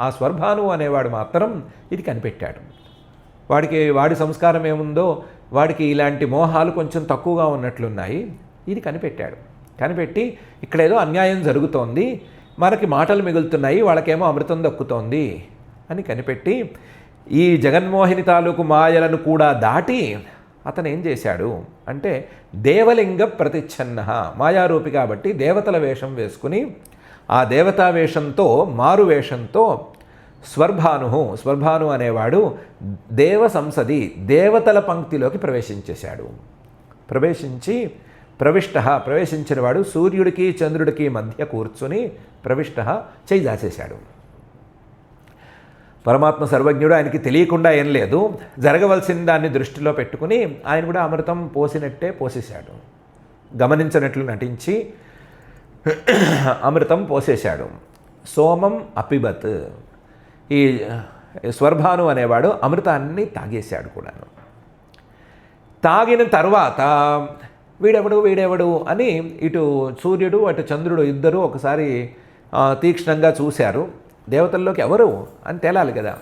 ఆ స్వర్భాను అనేవాడు మాత్రం ఇది కనిపెట్టాడు. వాడి సంస్కారం ఏముందో, వాడికి ఇలాంటి మోహాలు కొంచెం తక్కువగా ఉన్నట్లున్నాయి. ఇది కనిపెట్టి ఇక్కడేదో అన్యాయం జరుగుతోంది, మనకి మాటలు మిగులుతున్నాయి, వాళ్ళకేమో అమృతం దక్కుతోంది అని కనిపెట్టి ఈ జగన్మోహిని తాలూకు మాయలను కూడా దాటి అతను ఏం చేశాడు అంటే దేవలింగ ప్రతిచ్ఛన్న, మాయారూపి కాబట్టి దేవతల వేషం వేసుకుని ఆ దేవతా వేషంతో, మారు వేషంతో స్వర్భాను అనేవాడు దేవ సంసది, దేవతల పంక్తిలోకి ప్రవేశించిన వాడు సూర్యుడికి చంద్రుడికి మధ్య కూర్చుని చేయి దాచేశాడు. పరమాత్మ సర్వజ్ఞుడు, ఆయనకి తెలియకుండా ఏం లేదు. జరగవలసిన దాన్ని దృష్టిలో పెట్టుకుని ఆయన కూడా అమృతం పోసినట్టే పోసేశాడు. గమనించినట్లు నటించి అమృతం పోసేశాడు. సోమం అపిబత్, ఈ స్వర్భాను అనేవాడు అమృతాన్ని తాగేశాడు కూడాను. తాగిన తర్వాత వీడెవడు అని ఇటు సూర్యుడు అటు చంద్రుడు ఇద్దరు ఒకసారి తీక్ష్ణంగా చూశారు. దేవతల్లోకి ఎవరు అని తేలాలి కదా.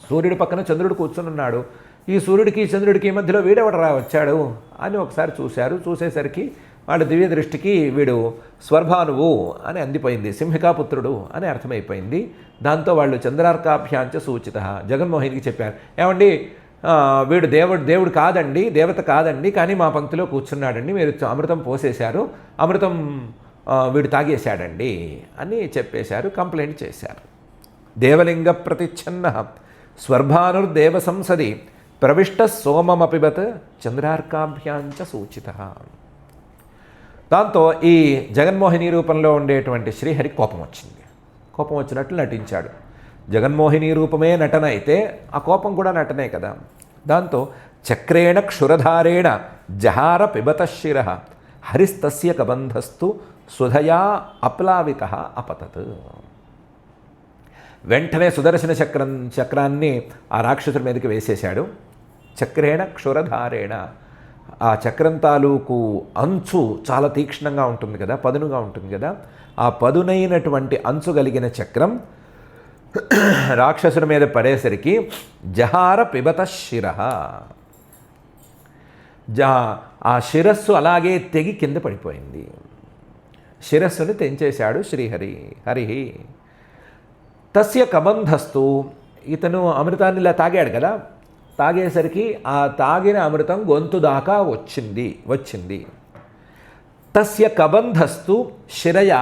సూర్యుడి పక్కన చంద్రుడు కూర్చునున్నాడు. ఈ సూర్యుడికి చంద్రుడికి మధ్యలో వీడెవడరా వచ్చాడు అని ఒకసారి చూశారు. చూసేసరికి వాడి దివ్య దృష్టికి వీడు స్వర్భానువు అని అందిపోయింది, సింహికాపుత్రుడు అని అర్థమైపోయింది. దాంతో వాళ్ళు చంద్రార్కాభ్యాంచ సూచిత జగన్మోహినికి చెప్పారు, ఏమండి వీడు దేవుడు కాదండి, దేవత కాదండి, కానీ మా పంక్తిలో కూర్చున్నాడండి, మీరు అమృతం పోసేశారు, అమృతం వీడు తాగేశాడండి అని చెప్పేశారు, కంప్లైంట్ చేశారు. దేవలింగ ప్రతిచ్ఛన్న స్వర్భానుర్దేవ సంసది ప్రవిష్ట సోమమపిబత్ చంద్రార్కాభ్యాంచ సూచిత. దాంతో ఈ జగన్మోహిని రూపంలో ఉండేటువంటి శ్రీహరి కోపం వచ్చినట్లు నటించాడు. జగన్మోహిని రూపమే నటన అయితే ఆ కోపం కూడా నటనే కదా. దాంతో చక్రేణ క్షురధారేణ జహార పిబత శిర హరిస్తస్య కబంధస్తు సుధయా అప్లావిత అపతత్. వెంటనే సుదర్శన చక్రాన్ని ఆ రాక్షసుడి మీదకి వేసేశాడు. చక్రేణ క్షురధారేణ, ఆ చక్రం తాలూకు అంచు చాలా తీక్ష్ణంగా ఉంటుంది కదా, పదునుగా ఉంటుంది కదా. ఆ పదునైనటువంటి అంచు కలిగిన చక్రం రాక్షసుడి మీద పడేసరికి జహార పిబత శిర, ఆ శిరస్సు అలాగే తెగి కింద పడిపోయింది. శిరస్సుని తెంచేశాడు హరి. తస్య కబంధస్తు, ఇతను అమృతాన్ని ఇలా తాగాడు కదా, తాగేసరికి ఆ తాగిన అమృతం గొంతు దాకా వచ్చింది. తస్య కబంధస్తు శిరయ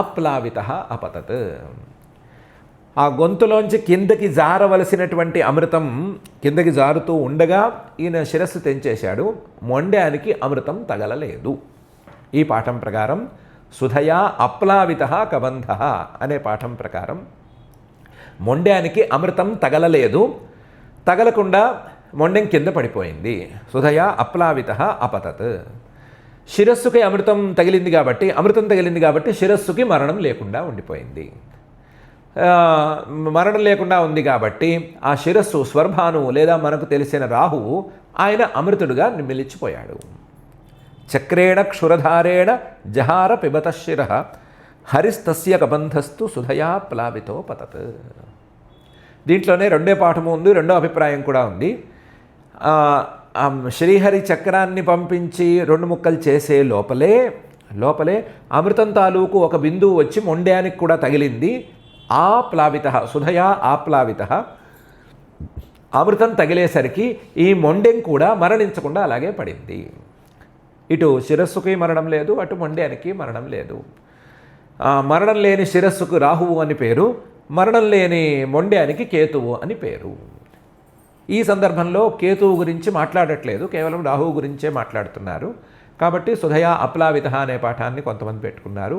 అప్లావిత అపతత్. ఆ గొంతులోంచి కిందకి జారవలసినటువంటి అమృతం కిందకి జారుతూ ఉండగా ఈయన శిరస్సు తెంచేశాడు. మొండానికి అమృతం తగలలేదు. ఈ పాఠం ప్రకారం సుధయా అప్లావిత కబంధ అనే పాఠం ప్రకారం మొండానికి అమృతం తగలలేదు, తగలకుండా మొండెం కింద పడిపోయింది. సుధయా అప్లావిత అపతత్. శిరస్సుకి అమృతం తగిలింది కాబట్టి శిరస్సుకి మరణం లేకుండా ఉండిపోయింది. మరణం లేకుండా ఉంది కాబట్టి ఆ శిరస్సు స్వర్భాను లేదా మనకు తెలిసిన రాహువు ఆయన అమృతుడుగా నిలిచిపోయాడు. చక్రేణ క్షురధారేణ జహార పిబత శిర హరిస్తస్య కబంధస్తు సుధయా ప్లావితో పతత్. దీంట్లోనే రెండో పాఠము ఉంది, రెండో అభిప్రాయం కూడా ఉంది. శ్రీహరి చక్రాన్ని పంపించి 2 ముక్కలు చేసే లోపలే అమృతం తాలూకు ఒక బిందువు వచ్చి మొండానికి కూడా తగిలింది. ఆప్లావిత సుధయా ఆప్లావిత, అమృతం తగిలేసరికి ఈ మొండెం కూడా మరణించకుండా అలాగే పడింది. ఇటు శిరస్సుకి మరణం లేదు, అటు మొండ్యానికి మరణం లేదు. మరణం లేని శిరస్సుకు రాహువు అని పేరు, మరణం లేని మొండ్యానికి కేతువు అని పేరు. ఈ సందర్భంలో కేతువు గురించి మాట్లాడట్లేదు, కేవలం రాహువు గురించే మాట్లాడుతున్నారు. కాబట్టి సుధయా అప్లావిత అనే పాఠాన్ని కొంతమంది పెట్టుకున్నారు.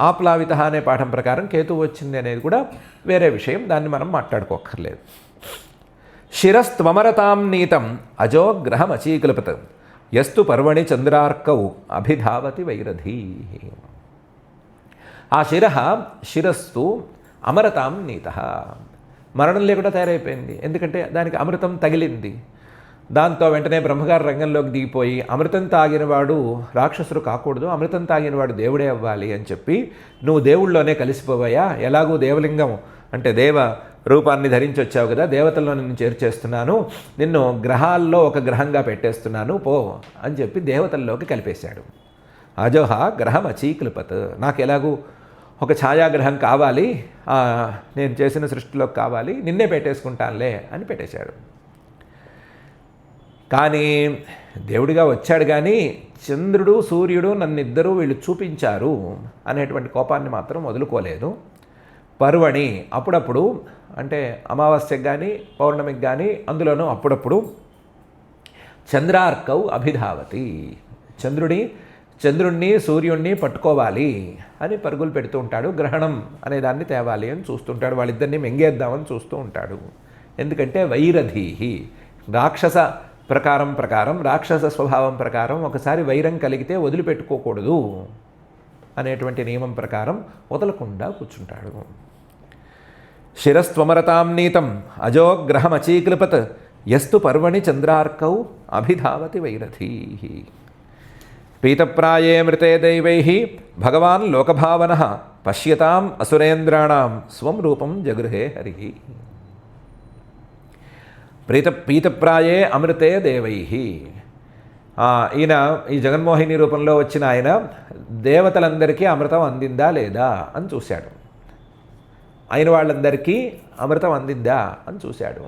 ఆప్లావిత అనే పాఠం ప్రకారం కేతువు వచ్చింది అనేది కూడా వేరే విషయం, దాన్ని మనం మాట్లాడుకోక్కర్లేదు. శిరస్త్వమరతాం నీతం అజోగ్రహమచీకల్పత యస్తు పర్వణి చంద్రార్కౌ అభిధావతి వైరధీ. ఆ శిరస్సు అమరతాం నీత, మరణం లేకుండా తయారైపోయింది. ఎందుకంటే దానికి అమృతం తగిలింది. దాంతో వెంటనే బ్రహ్మగారు రంగంలోకి దిగిపోయి అమృతం తాగినవాడు రాక్షసుడు కాకూడదు, అమృతం తాగినవాడు దేవుడే అవ్వాలి అని చెప్పి, నువ్వు దేవుళ్ళలోనే కలిసిపోవయ్యా, ఎలాగూ దేవలింగం అంటే దేవ రూపాన్ని ధరించి వచ్చావు కదా, దేవతల్లో నిన్ను చేర్చేస్తున్నాను, నిన్ను గ్రహాల్లో ఒక గ్రహంగా పెట్టేస్తున్నాను పో అని చెప్పి దేవతల్లోకి కలిపేశాడు. అజోహ గ్రహం అచీకల్పత్, నాకు ఎలాగూ ఒక ఛాయాగ్రహం కావాలి, నేను చేసిన సృష్టిలోకి కావాలి, నిన్నే పెట్టేసుకుంటానులే అని పెట్టేశాడు. కానీ దేవుడిగా వచ్చాడు, కానీ చంద్రుడు సూర్యుడు నన్నిద్దరూ వీళ్ళు చూపించారు అనేటువంటి కోపాన్ని మాత్రం వదులుకోలేదు. పర్వణి అప్పుడప్పుడు, అంటే అమావాస్యకు కానీ పౌర్ణమికి కానీ అందులోనూ అప్పుడప్పుడు చంద్రార్కౌ అభిధావతి, చంద్రుణ్ణి సూర్యుణ్ణి పట్టుకోవాలి అని పరుగులు పెడుతూ ఉంటాడు. గ్రహణం అనే దాన్ని తేవాలి అని చూస్తుంటాడు, వాళ్ళిద్దరిని మెంగేద్దామని చూస్తూ ఉంటాడు. ఎందుకంటే వైరధీహి, రాక్షస రాక్షస స్వభావం ప్రకారం ఒకసారి వైరం కలిగితే వదిలిపెట్టుకోకూడదు అనేటువంటి నియమం ప్రకారం వదలకుండా కూర్చుంటాడు. శిరస్త్వమరతాం నీతం అజోగ్రహమచీకల్పత్ యస్తు పర్వణి చంద్రార్కౌ అభిధావతి వైరధీ. పీతప్రాయే మృతే దైవైః భగవాన్ లోకభావనః పశ్యతాం అసురేంద్రాణాం స్వం రూపం జగృహే హరిః. పీతప్రాయే అమృతే దేవైః, ఈయన ఈ జగన్మోహిని రూపంలో వచ్చిన ఆయన దేవతలందరికీ అమృతం అందిందా లేదా అని చూశాడు. అయిన వాళ్ళందరికీ అమృతం అందిందా అని చూశాడు.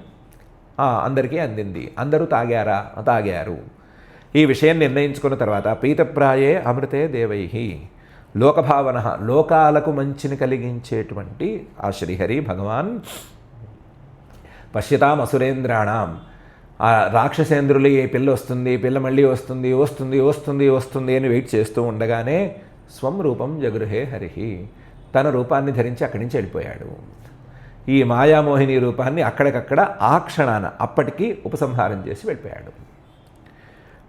అందరికీ అందింది. అందరూ తాగారు. ఈ విషయం నిర్ణయించుకున్న తర్వాత పీతప్రాయే అమృతే దేవైః లోకభావన, లోకాలకు మంచిని కలిగించేటువంటి ఆ శ్రీహరి భగవాన్ పశ్యతాం అసురేంద్రాణం, ఆ రాక్షసేంద్రులు ఈ పిల్ల మళ్ళీ వస్తుంది అని వెయిట్ చేస్తూ ఉండగానే స్వం రూపం జగృహే హరిహి, తన రూపాన్ని ధరించి అక్కడి నుంచి వెళ్ళిపోయాడు. ఈ మాయామోహిని రూపాన్ని అక్కడికక్కడ ఆ క్షణాన అప్పటికి ఉపసంహారం చేసి వెళ్ళిపోయాడు.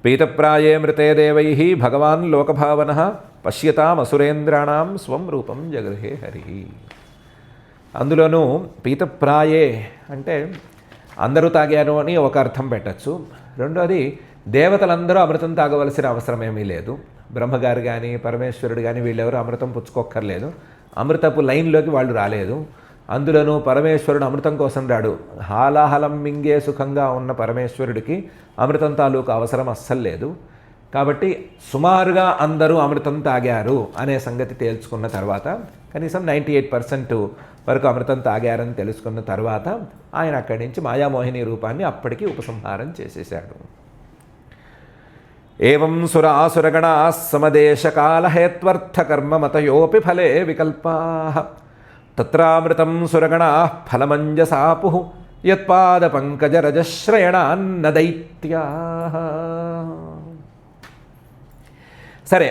పీతప్రాయే మృతే దేవైః భగవాన్ లోకభావనః పశ్యతాం అసురేంద్రాణం స్వం రూపం జగృహే హరిహి. అందులోనూ పీతప్రాయే అంటే అందరూ తాగారు అని ఒక అర్థం పెట్టచ్చు. రెండోది, దేవతలందరూ అమృతం తాగవలసిన అవసరం ఏమీ లేదు. బ్రహ్మగారు కానీ పరమేశ్వరుడు కానీ వీళ్ళెవరూ అమృతం పుచ్చుకోక్కర్లేదు. అమృతపు లైన్లోకి వాళ్ళు రాలేదు. అందులోనూ పరమేశ్వరుడు అమృతం కోసం రాడు. హాలాహలం మింగే సుఖంగా ఉన్న పరమేశ్వరుడికి అమృతం తాలూకు అవసరం అస్సలు లేదు. కాబట్టి సుమారుగా అందరూ అమృతం తాగారు అనే సంగతి తేల్చుకున్న తర్వాత, కనీసం 98% వరకు అమృతం తాగారని తెలుసుకున్న తర్వాత ఆయన అక్కడి నుంచి మాయామోహిని రూపాన్ని అప్పటికి ఉపసంహారం చేసేశాడు. ఏవం సురాసురగణా సమదేశకాలహేత్వర్థకర్మమతయోపి ఫలే వికల్పాః తత్రామృతం సురగణాః ఫలమంజసాపుః యత్పాదపంకజరజశ్రయణాన్న దైత్యాః. సరే,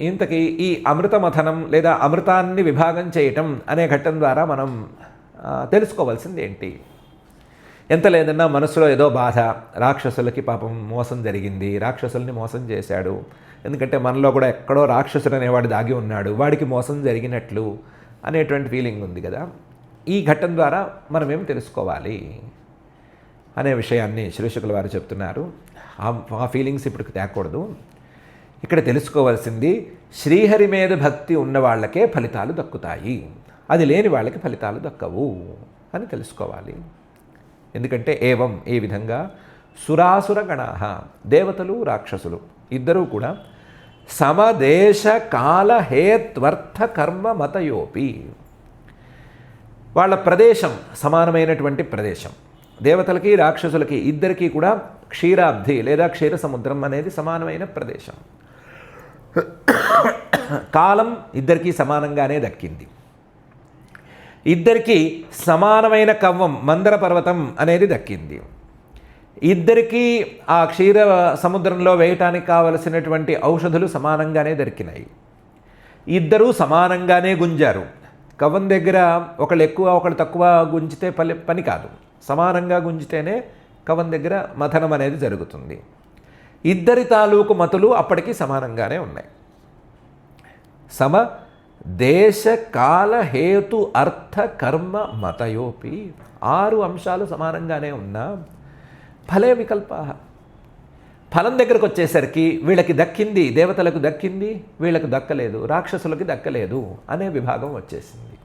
ఇంతకీ ఈ అమృతమథనం లేదా అమృతాన్ని విభాగం చేయటం అనే ఘట్టం ద్వారా మనం తెలుసుకోవాల్సింది ఏంటి? ఎంత లేదన్నా మనసులో ఏదో బాధ, రాక్షసులకి పాపం మోసం జరిగింది, రాక్షసుల్ని మోసం చేశాడు, ఎందుకంటే మనలో కూడా ఎక్కడో రాక్షసుడు అనేవాడు దాగి ఉన్నాడు, వాడికి మోసం జరిగినట్లు అనేటువంటి ఫీలింగ్ ఉంది కదా. ఈ ఘట్టం ద్వారా మనం ఏం తెలుసుకోవాలి అనే విషయాన్ని శ్రీశుకుల వారు చెప్తున్నారు. ఆ ఫీలింగ్స్ ఇప్పుడు తేకూడదు. ఇక్కడ తెలుసుకోవాల్సింది, శ్రీహరి మీద భక్తి ఉన్న వాళ్ళకే ఫలితాలు దక్కుతాయి, అది లేని వాళ్ళకి ఫలితాలు దక్కవు అని తెలుసుకోవాలి. ఎందుకంటే ఏవం, ఈ విధంగా సురాసుర గణాః, దేవతలు రాక్షసులు ఇద్దరూ కూడా సమదేశ కాల హేత్వర్థ కర్మ మతయోపి, వాళ్ళ ప్రదేశం సమానమైనటువంటి ప్రదేశం. దేవతలకి రాక్షసులకి ఇద్దరికీ కూడా క్షీరాబ్ధి లేదా క్షీర సముద్రం అనేది సమానమైన ప్రదేశం. కాలం ఇద్దరికీ సమానంగానే దక్కింది. ఇద్దరికీ సమానమైన కవ్వం మందర పర్వతం అనేది దక్కింది. ఇద్దరికీ ఆ క్షీర సముద్రంలో వేయటానికి కావలసినటువంటి ఔషధులు సమానంగానే దొరికినాయి. ఇద్దరూ సమానంగానే గుంజారు. కవ్వం దగ్గర ఒకళ్ళు ఎక్కువ ఒకళ్ళు తక్కువ గుంజితే పని కాదు. సమానంగా గుంజితేనే కవ్వం దగ్గర మథనం అనేది జరుగుతుంది. ఇద్దరి తాలూకు మతులు అప్పటికి సమానంగానే ఉన్నాయి. సమ దేశ కాల హేతు అర్థ కర్మ మతయోపి 6 అంశాలు సమానంగానే ఉన్నా ఫలే వికల్ప. ఫలం దగ్గరకు వచ్చేసరికి వీళ్ళకి దక్కింది దేవతలకు దక్కింది, వీళ్ళకు దక్కలేదు, రాక్షసులకి దక్కలేదు అనే విభాగం వచ్చేసింది.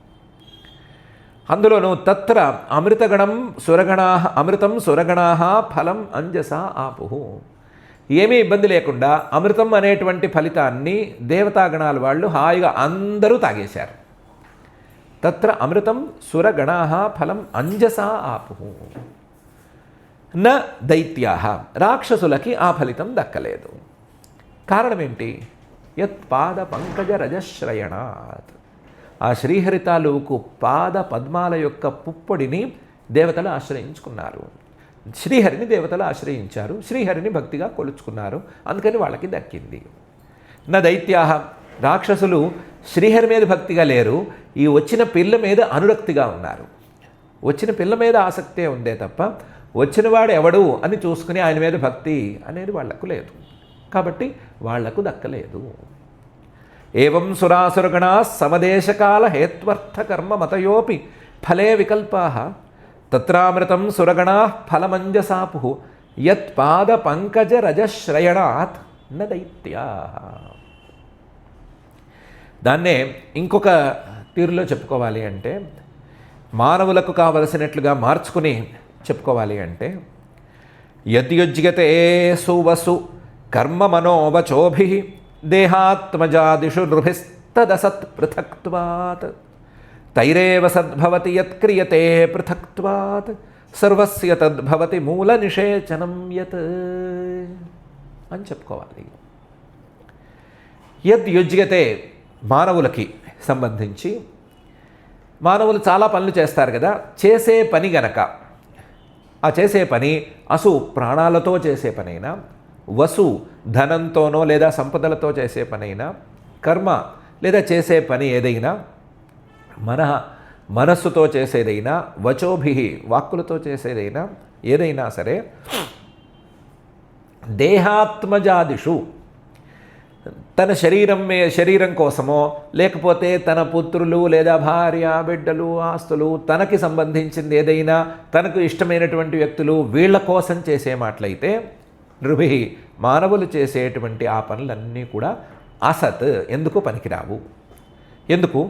అందులోనూ తత్ర అమృతగణం సురగణా అమృతం సురగణా ఫలం అంజసా ఆపుహు. ఏమీ ఇబ్బంది లేకుండా అమృతం అనేటువంటి ఫలితాన్ని దేవతాగణాల వాళ్ళు హాయిగా అందరూ తాగేశారు. తత్ర అమృతం సురగణా ఫలం అంజసా ఆపుహు. న దైత్యా రాక్షసులకి ఆ ఫలితం దక్కలేదు. కారణం ఏంటి? యత్ పాద పంకజ రజశ్రయణాత్. ఆ శ్రీహరి తాలూకు పాద పద్మాల యొక్క పుప్పొడిని దేవతలు ఆశ్రయించుకున్నారు. శ్రీహరిని దేవతలు ఆశ్రయించారు, శ్రీహరిని భక్తిగా కొలుచుకున్నారు, అందుకని వాళ్ళకి దక్కింది. నా దైత్యా రాక్షసులు శ్రీహరి మీద భక్తిగా లేరు, ఈ వచ్చిన పిల్ల మీద అనురక్తిగా ఉన్నారు. వచ్చిన పిల్ల మీద ఆసక్తే ఉందే తప్ప వచ్చినవాడు ఎవడు అని చూసుకుని ఆయన మీద భక్తి అనేది వాళ్లకు లేదు, కాబట్టి వాళ్లకు దక్కలేదు. ఏవం సురాసురగణా సమదేశకాల హేత్వర్థ కర్మ మతయోపి ఫలే వికల్పా తత్రామృతం సురగణా ఫలమంజసాపు యత్ పాద పంకజ రజశ్రయణాత్ న దైత్యా. దాన్నే ఇంకొక తీరులో చెప్పుకోవాలి అంటే, మానవులకు కావలసినట్లుగా మార్చుకుని చెప్పుకోవాలి అంటే, యద్యుజ్యతే సువసు కర్మ మనోవచోభి దేహాత్మజాదిషు నృభిస్తదసత్ పృథక్త్వాత్ తైరేవ సద్భవతి యత్క్రియతే పృథక్త్వాత్ సర్వస్య తద్భవతి మూల నిషేచనం యత్ అని చెప్పుకోవాలి. యద్యుజ్యతే మానవులకి సంబంధించి, మానవులు చాలా పనులు చేస్తారు కదా, చేసే పని గనక ఆ చేసే పని అసు ప్రాణాలతో చేసే పనైనా, వసు ధనంతోనో లేదా సంపదలతో చేసే పనైనా, కర్మ లేదా చేసే పని ఏదైనా, మనస్సుతో చేసేదైనా, వచోభి వాక్కులతో చేసేదైనా ఏదైనా సరే, దేహాత్మజాదిషు తన శరీరం కోసమో లేకపోతే తన పుత్రులు లేదా భార్య బిడ్డలు ఆస్తులు తనకి సంబంధించింది ఏదైనా, తనకు ఇష్టమైనటువంటి వ్యక్తులు వీళ్ళ కోసం చేసే మాటలైతే, నృభి మానవులు చేసేటువంటి ఆ పనులన్నీ కూడా అసత్ ఎందుకు పనికిరావు. ఎందుకు?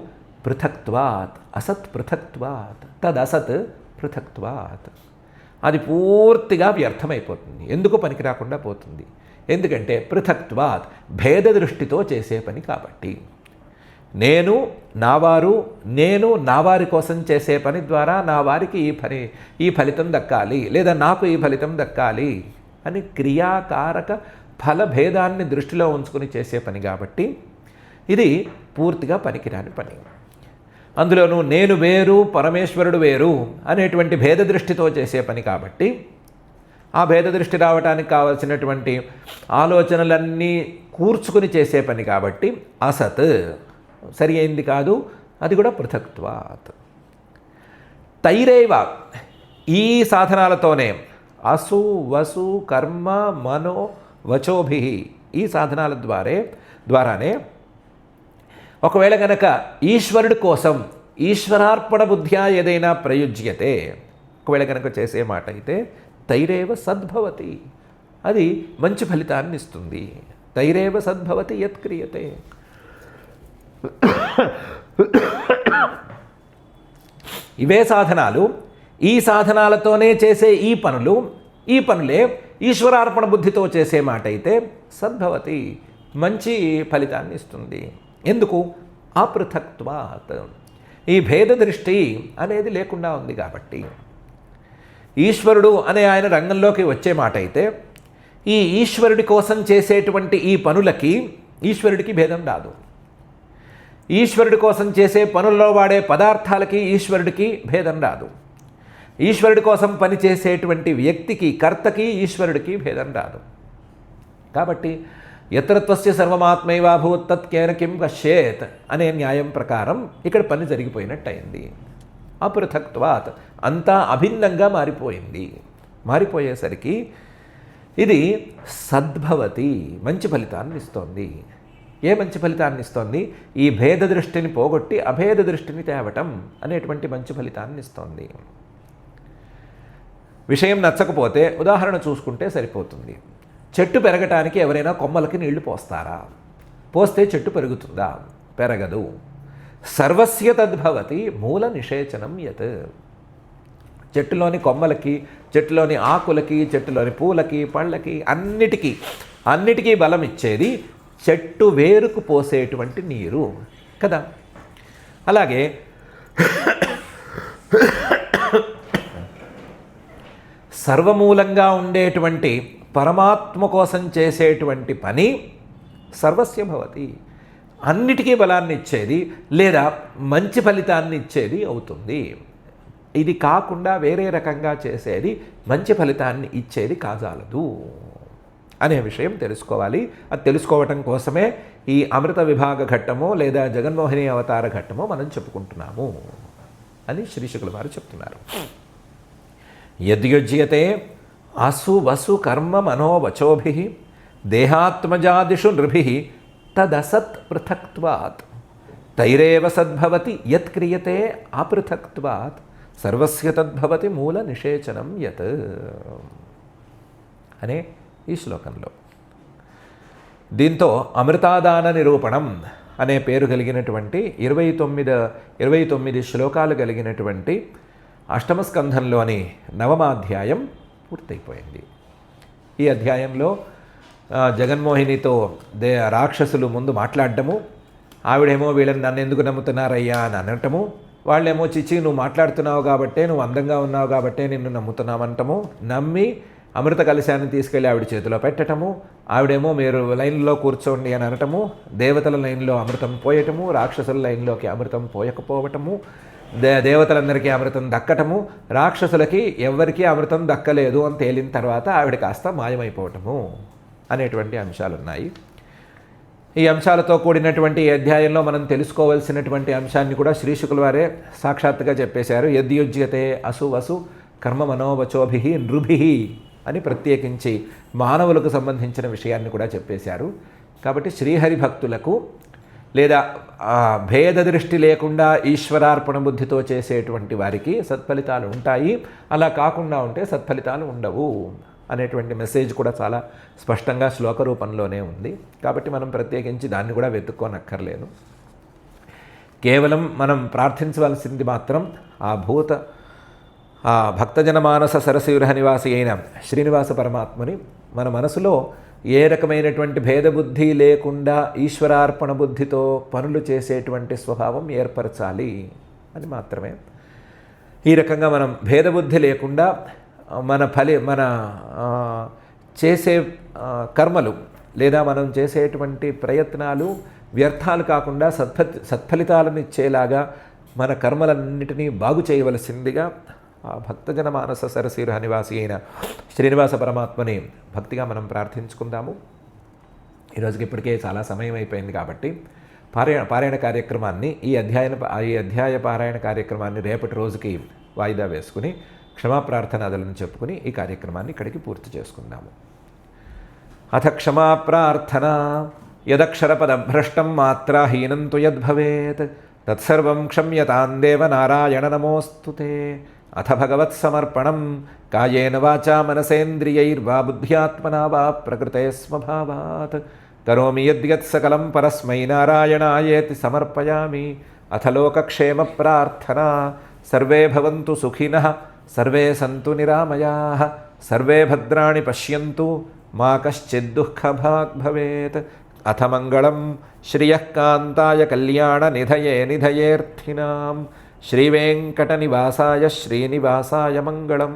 పృథక్త్వాత్. అసత్ పృథక్త్వాత్, తదసత్ పృథక్త్వాత్. అది పూర్తిగా వ్యర్థమైపోతుంది, ఎందుకు పనికి రాకుండా పోతుంది. ఎందుకంటే పృథక్త్వాత్ భేద దృష్టితో చేసే పని కాబట్టి. నేను నావారు, నేను నావారి కోసం చేసే పని ద్వారా నా వారికి ఈ ఫలితం దక్కాలి లేదా నాకు ఈ ఫలితం దక్కాలి అని క్రియాకారక ఫలభేదాన్ని దృష్టిలో ఉంచుకుని చేసే పని కాబట్టి ఇది పూర్తిగా పనికిరాని పని. అందులోనూ నేను వేరు పరమేశ్వరుడు వేరు అనేటువంటి భేద దృష్టితో చేసే పని కాబట్టి, ఆ భేద దృష్టి రావడానికి కావలసినటువంటి ఆలోచనలన్నీ కూర్చుకుని చేసే పని కాబట్టి అసత్ సరి అయింది కాదు, అది కూడా పృథక్త్వాత్. తైరేవ ఈ సాధనాలతోనే అసు వసు కర్మ మనో వచోభి ఈ సాధనాల ద్వారానే ఒకవేళ కనుక ఈశ్వరుడి కోసం ఈశ్వరార్పణ బుద్ధ్యా ఏదైనా ప్రయుజ్యతే, ఒకవేళ కనుక చేసే మాట అయితే తైరేవ సద్భవతి, అది మంచి ఫలితాన్ని ఇస్తుంది. తైరేవ సద్భవతి యత్క్రియతే. ఇవే సాధనాలు, ఈ సాధనాలతోనే చేసే ఈ పనులే ఈశ్వరార్పణ బుద్ధితో చేసే మాట అయితే సద్భవతి మంచి ఫలితాన్ని ఇస్తుంది. ఎందుకు? అపృథక్త్వాత్. ఈ భేద దృష్టి అనేది లేకుండా ఉంది కాబట్టి. ఈశ్వరుడు అనే ఆయన రంగంలోకి వచ్చే మాట అయితే ఈ ఈశ్వరుడి కోసం చేసేటువంటి ఈ పనులకి ఈశ్వరుడికి భేదం రాదు. ఈశ్వరుడి కోసం చేసే పనుల్లో వాడే పదార్థాలకి ఈశ్వరుడికి భేదం రాదు. ఈశ్వరుడి కోసం పనిచేసేటువంటి వ్యక్తికి, కర్తకి ఈశ్వరుడికి భేదం రాదు. కాబట్టి యత్రత్వస్య సర్వమాత్మైవాభూత్ తత్కేన కిం పశ్యేత్ అనే న్యాయం ప్రకారం ఇక్కడ పని జరిగిపోయినట్టయింది. అపృథక్త్వాత్ అంతా అభిన్నంగా మారిపోయింది. మారిపోయేసరికి ఇది సద్భవతి, మంచి ఫలితాన్ని ఇస్తోంది. ఏ మంచి ఫలితాన్ని ఇస్తోంది? ఈ భేద దృష్టిని పోగొట్టి అభేద దృష్టిని తేవటం అనేటువంటి మంచి ఫలితాన్ని ఇస్తోంది. విషయం నచ్చకపోతే ఉదాహరణ చూసుకుంటే సరిపోతుంది. చెట్టు పెరగటానికి ఎవరైనా కొమ్మలకి నీళ్లు పోస్తారా? పోస్తే చెట్టు పెరుగుతుందా? పెరగదు. సర్వస్య తద్భవతి మూల నిషేచనం యత్. చెట్టులోని కొమ్మలకి, చెట్టులోని ఆకులకి, చెట్టులోని పూలకి, పళ్ళకి అన్నిటికీ బలం ఇచ్చేది చెట్టు వేరుకు పోసేటువంటి నీరు కదా. అలాగే సర్వమూలంగా ఉండేటువంటి పరమాత్మ కోసం చేసేటువంటి పని సర్వస్య భవతి, అన్నిటికీ బలాన్ని ఇచ్చేది లేదా మంచి ఫలితాన్ని ఇచ్చేది అవుతుంది. ఇది కాకుండా వేరే రకంగా చేసేది మంచి ఫలితాన్ని ఇచ్చేది కాజాలదు అనే విషయం తెలుసుకోవాలి. అది తెలుసుకోవటం కోసమే ఈ అమృత విభాగ ఘట్టమో లేదా జగన్మోహిని అవతార ఘట్టమో మనం చెప్పుకుంటున్నాము అని శ్రీశుకుల వారు చెప్తున్నారు. యద్యుజ్యతే అసు వసు కర్మ మనోవచోభి దేహాత్మజాదిషు నృభి తదసత్ పృథక్త్వాత్ తైరేవ సద్భవతి యత్ క్రియతే అపృథక్త్వాత్ సర్వస్య తద్భవతి మూల నిషేచనం యత్ అనే ఈ శ్లోకంలో. దీంతో అమృతాదాన నిరూపణం అనే పేరు కలిగినటువంటి 29 శ్లోకాలు కలిగినటువంటి అష్టమ స్కంధంలోని 9వ అధ్యాయం పూర్తయిపోయింది. ఈ అధ్యాయంలో జగన్మోహినితో రాక్షసులు ముందు మాట్లాడటము, ఆవిడేమో వీళ్ళని నన్ను ఎందుకు నమ్ముతున్నారయ్యా అని అనటము, వాళ్ళేమో చిచ్చి నువ్వు మాట్లాడుతున్నావు కాబట్టే, నువ్వు అందంగా ఉన్నావు కాబట్టే నిన్ను నమ్ముతున్నామంటము, నమ్మి అమృత కలశాన్ని తీసుకెళ్ళి ఆవిడ చేతిలో పెట్టటము, ఆవిడేమో మీరు లైన్లో కూర్చోండి అని అనటము, దేవతల లైన్లో అమృతం పోయటము, రాక్షసుల లైన్లోకి అమృతం పోయకపోవటము, దేవతలందరికీ అమృతం దక్కటము, రాక్షసులకి ఎవరికీ అమృతం దక్కలేదు అని తేలిన తర్వాత ఆవిడ కాస్త మాయమైపోవటము అనేటువంటి అంశాలు ఉన్నాయి. ఈ అంశాలతో కూడినటువంటి ఈ అధ్యాయంలో మనం తెలుసుకోవాల్సినటువంటి అంశాన్ని కూడా శ్రీశుకుల వారే సాక్షాత్తుగా చెప్పేశారు. యద్యుజ్యతే అసు వసు కర్మ మనోవచోభి నృభి అని ప్రత్యేకించి మానవులకు సంబంధించిన విషయాన్ని కూడా చెప్పేశారు. కాబట్టి శ్రీహరి భక్తులకు లేదా భేద దృష్టి లేకుండా ఈశ్వరార్పణ బుద్ధితో చేసేటువంటి వారికి సత్ఫలితాలు ఉంటాయి, అలా కాకుండా ఉంటే సత్ఫలితాలు ఉండవు అనేటువంటి మెసేజ్ కూడా చాలా స్పష్టంగా శ్లోక రూపంలోనే ఉంది. కాబట్టి మనం ప్రత్యేకించి దాన్ని కూడా వెతుక్కోనక్కర్లేదు. కేవలం మనం ప్రార్థించవలసింది మాత్రం ఆ భక్తజన మానస సరసివిరహ నివాసి అయిన శ్రీనివాస పరమాత్మని మన మనసులో ఏ రకమైనటువంటి భేదబుద్ధి లేకుండా ఈశ్వరార్పణ బుద్ధితో పనులు చేసేటువంటి స్వభావం ఏర్పరచాలి అని మాత్రమే. ఈ రకంగా మనం భేదబుద్ధి లేకుండా మన చేసే కర్మలు లేదా మనం చేసేటువంటి ప్రయత్నాలు వ్యర్థాలు కాకుండా సత్ఫలితాలను ఇచ్చేలాగా మన కర్మలన్నిటినీ బాగు చేయవలసిందిగా ఆ భక్తజన మానస సరసిరుహ నివాసి అయిన శ్రీనివాస పరమాత్మని భక్తిగా మనం ప్రార్థించుకుందాము. ఈరోజుకి ఇప్పటికే చాలా సమయం అయిపోయింది కాబట్టి పారాయణ కార్యక్రమాన్ని ఈ అధ్యాయ పారాయణ కార్యక్రమాన్ని రేపటి రోజుకి వాయిదా వేసుకుని క్షమాప్రార్థనాదులను చెప్పుకుని ఈ కార్యక్రమాన్ని ఇక్కడికి పూర్తి చేసుకుందాము. అథ క్షమాప్రార్థన యదక్షరపదభ్రష్టం మాత్రాహీనం తు యద్భవేత్ తత్సర్వం క్షమ్యతాం దేవ నారాయణ నమోస్తుతే. అథ భగవత్సమర్పణం కాయేన వాచా మనసేంద్రియైర్వా బుద్ధ్యాత్మనా వా ప్రకృతే స్వభావాత్ కరోమి యద్యత్ సకలం పరస్మై నారాయణాయేతి సమర్పయామి. అథ లోకక్షేమ ప్రార్థనా సర్వే భవంతు సుఖినః సర్వే సంతు నిరామయాః సర్వే భద్రాణి పశ్యంతు మా కశ్చిద్ దుఃఖభాగ్ భవేత్. అథ మంగళం శ్రియః కాంతాయ కళ్యాణ నిధయే నిధయేర్థినాం శ్రీవేంకటనివాసాయ శ్రీనివాసాయ మంగళం.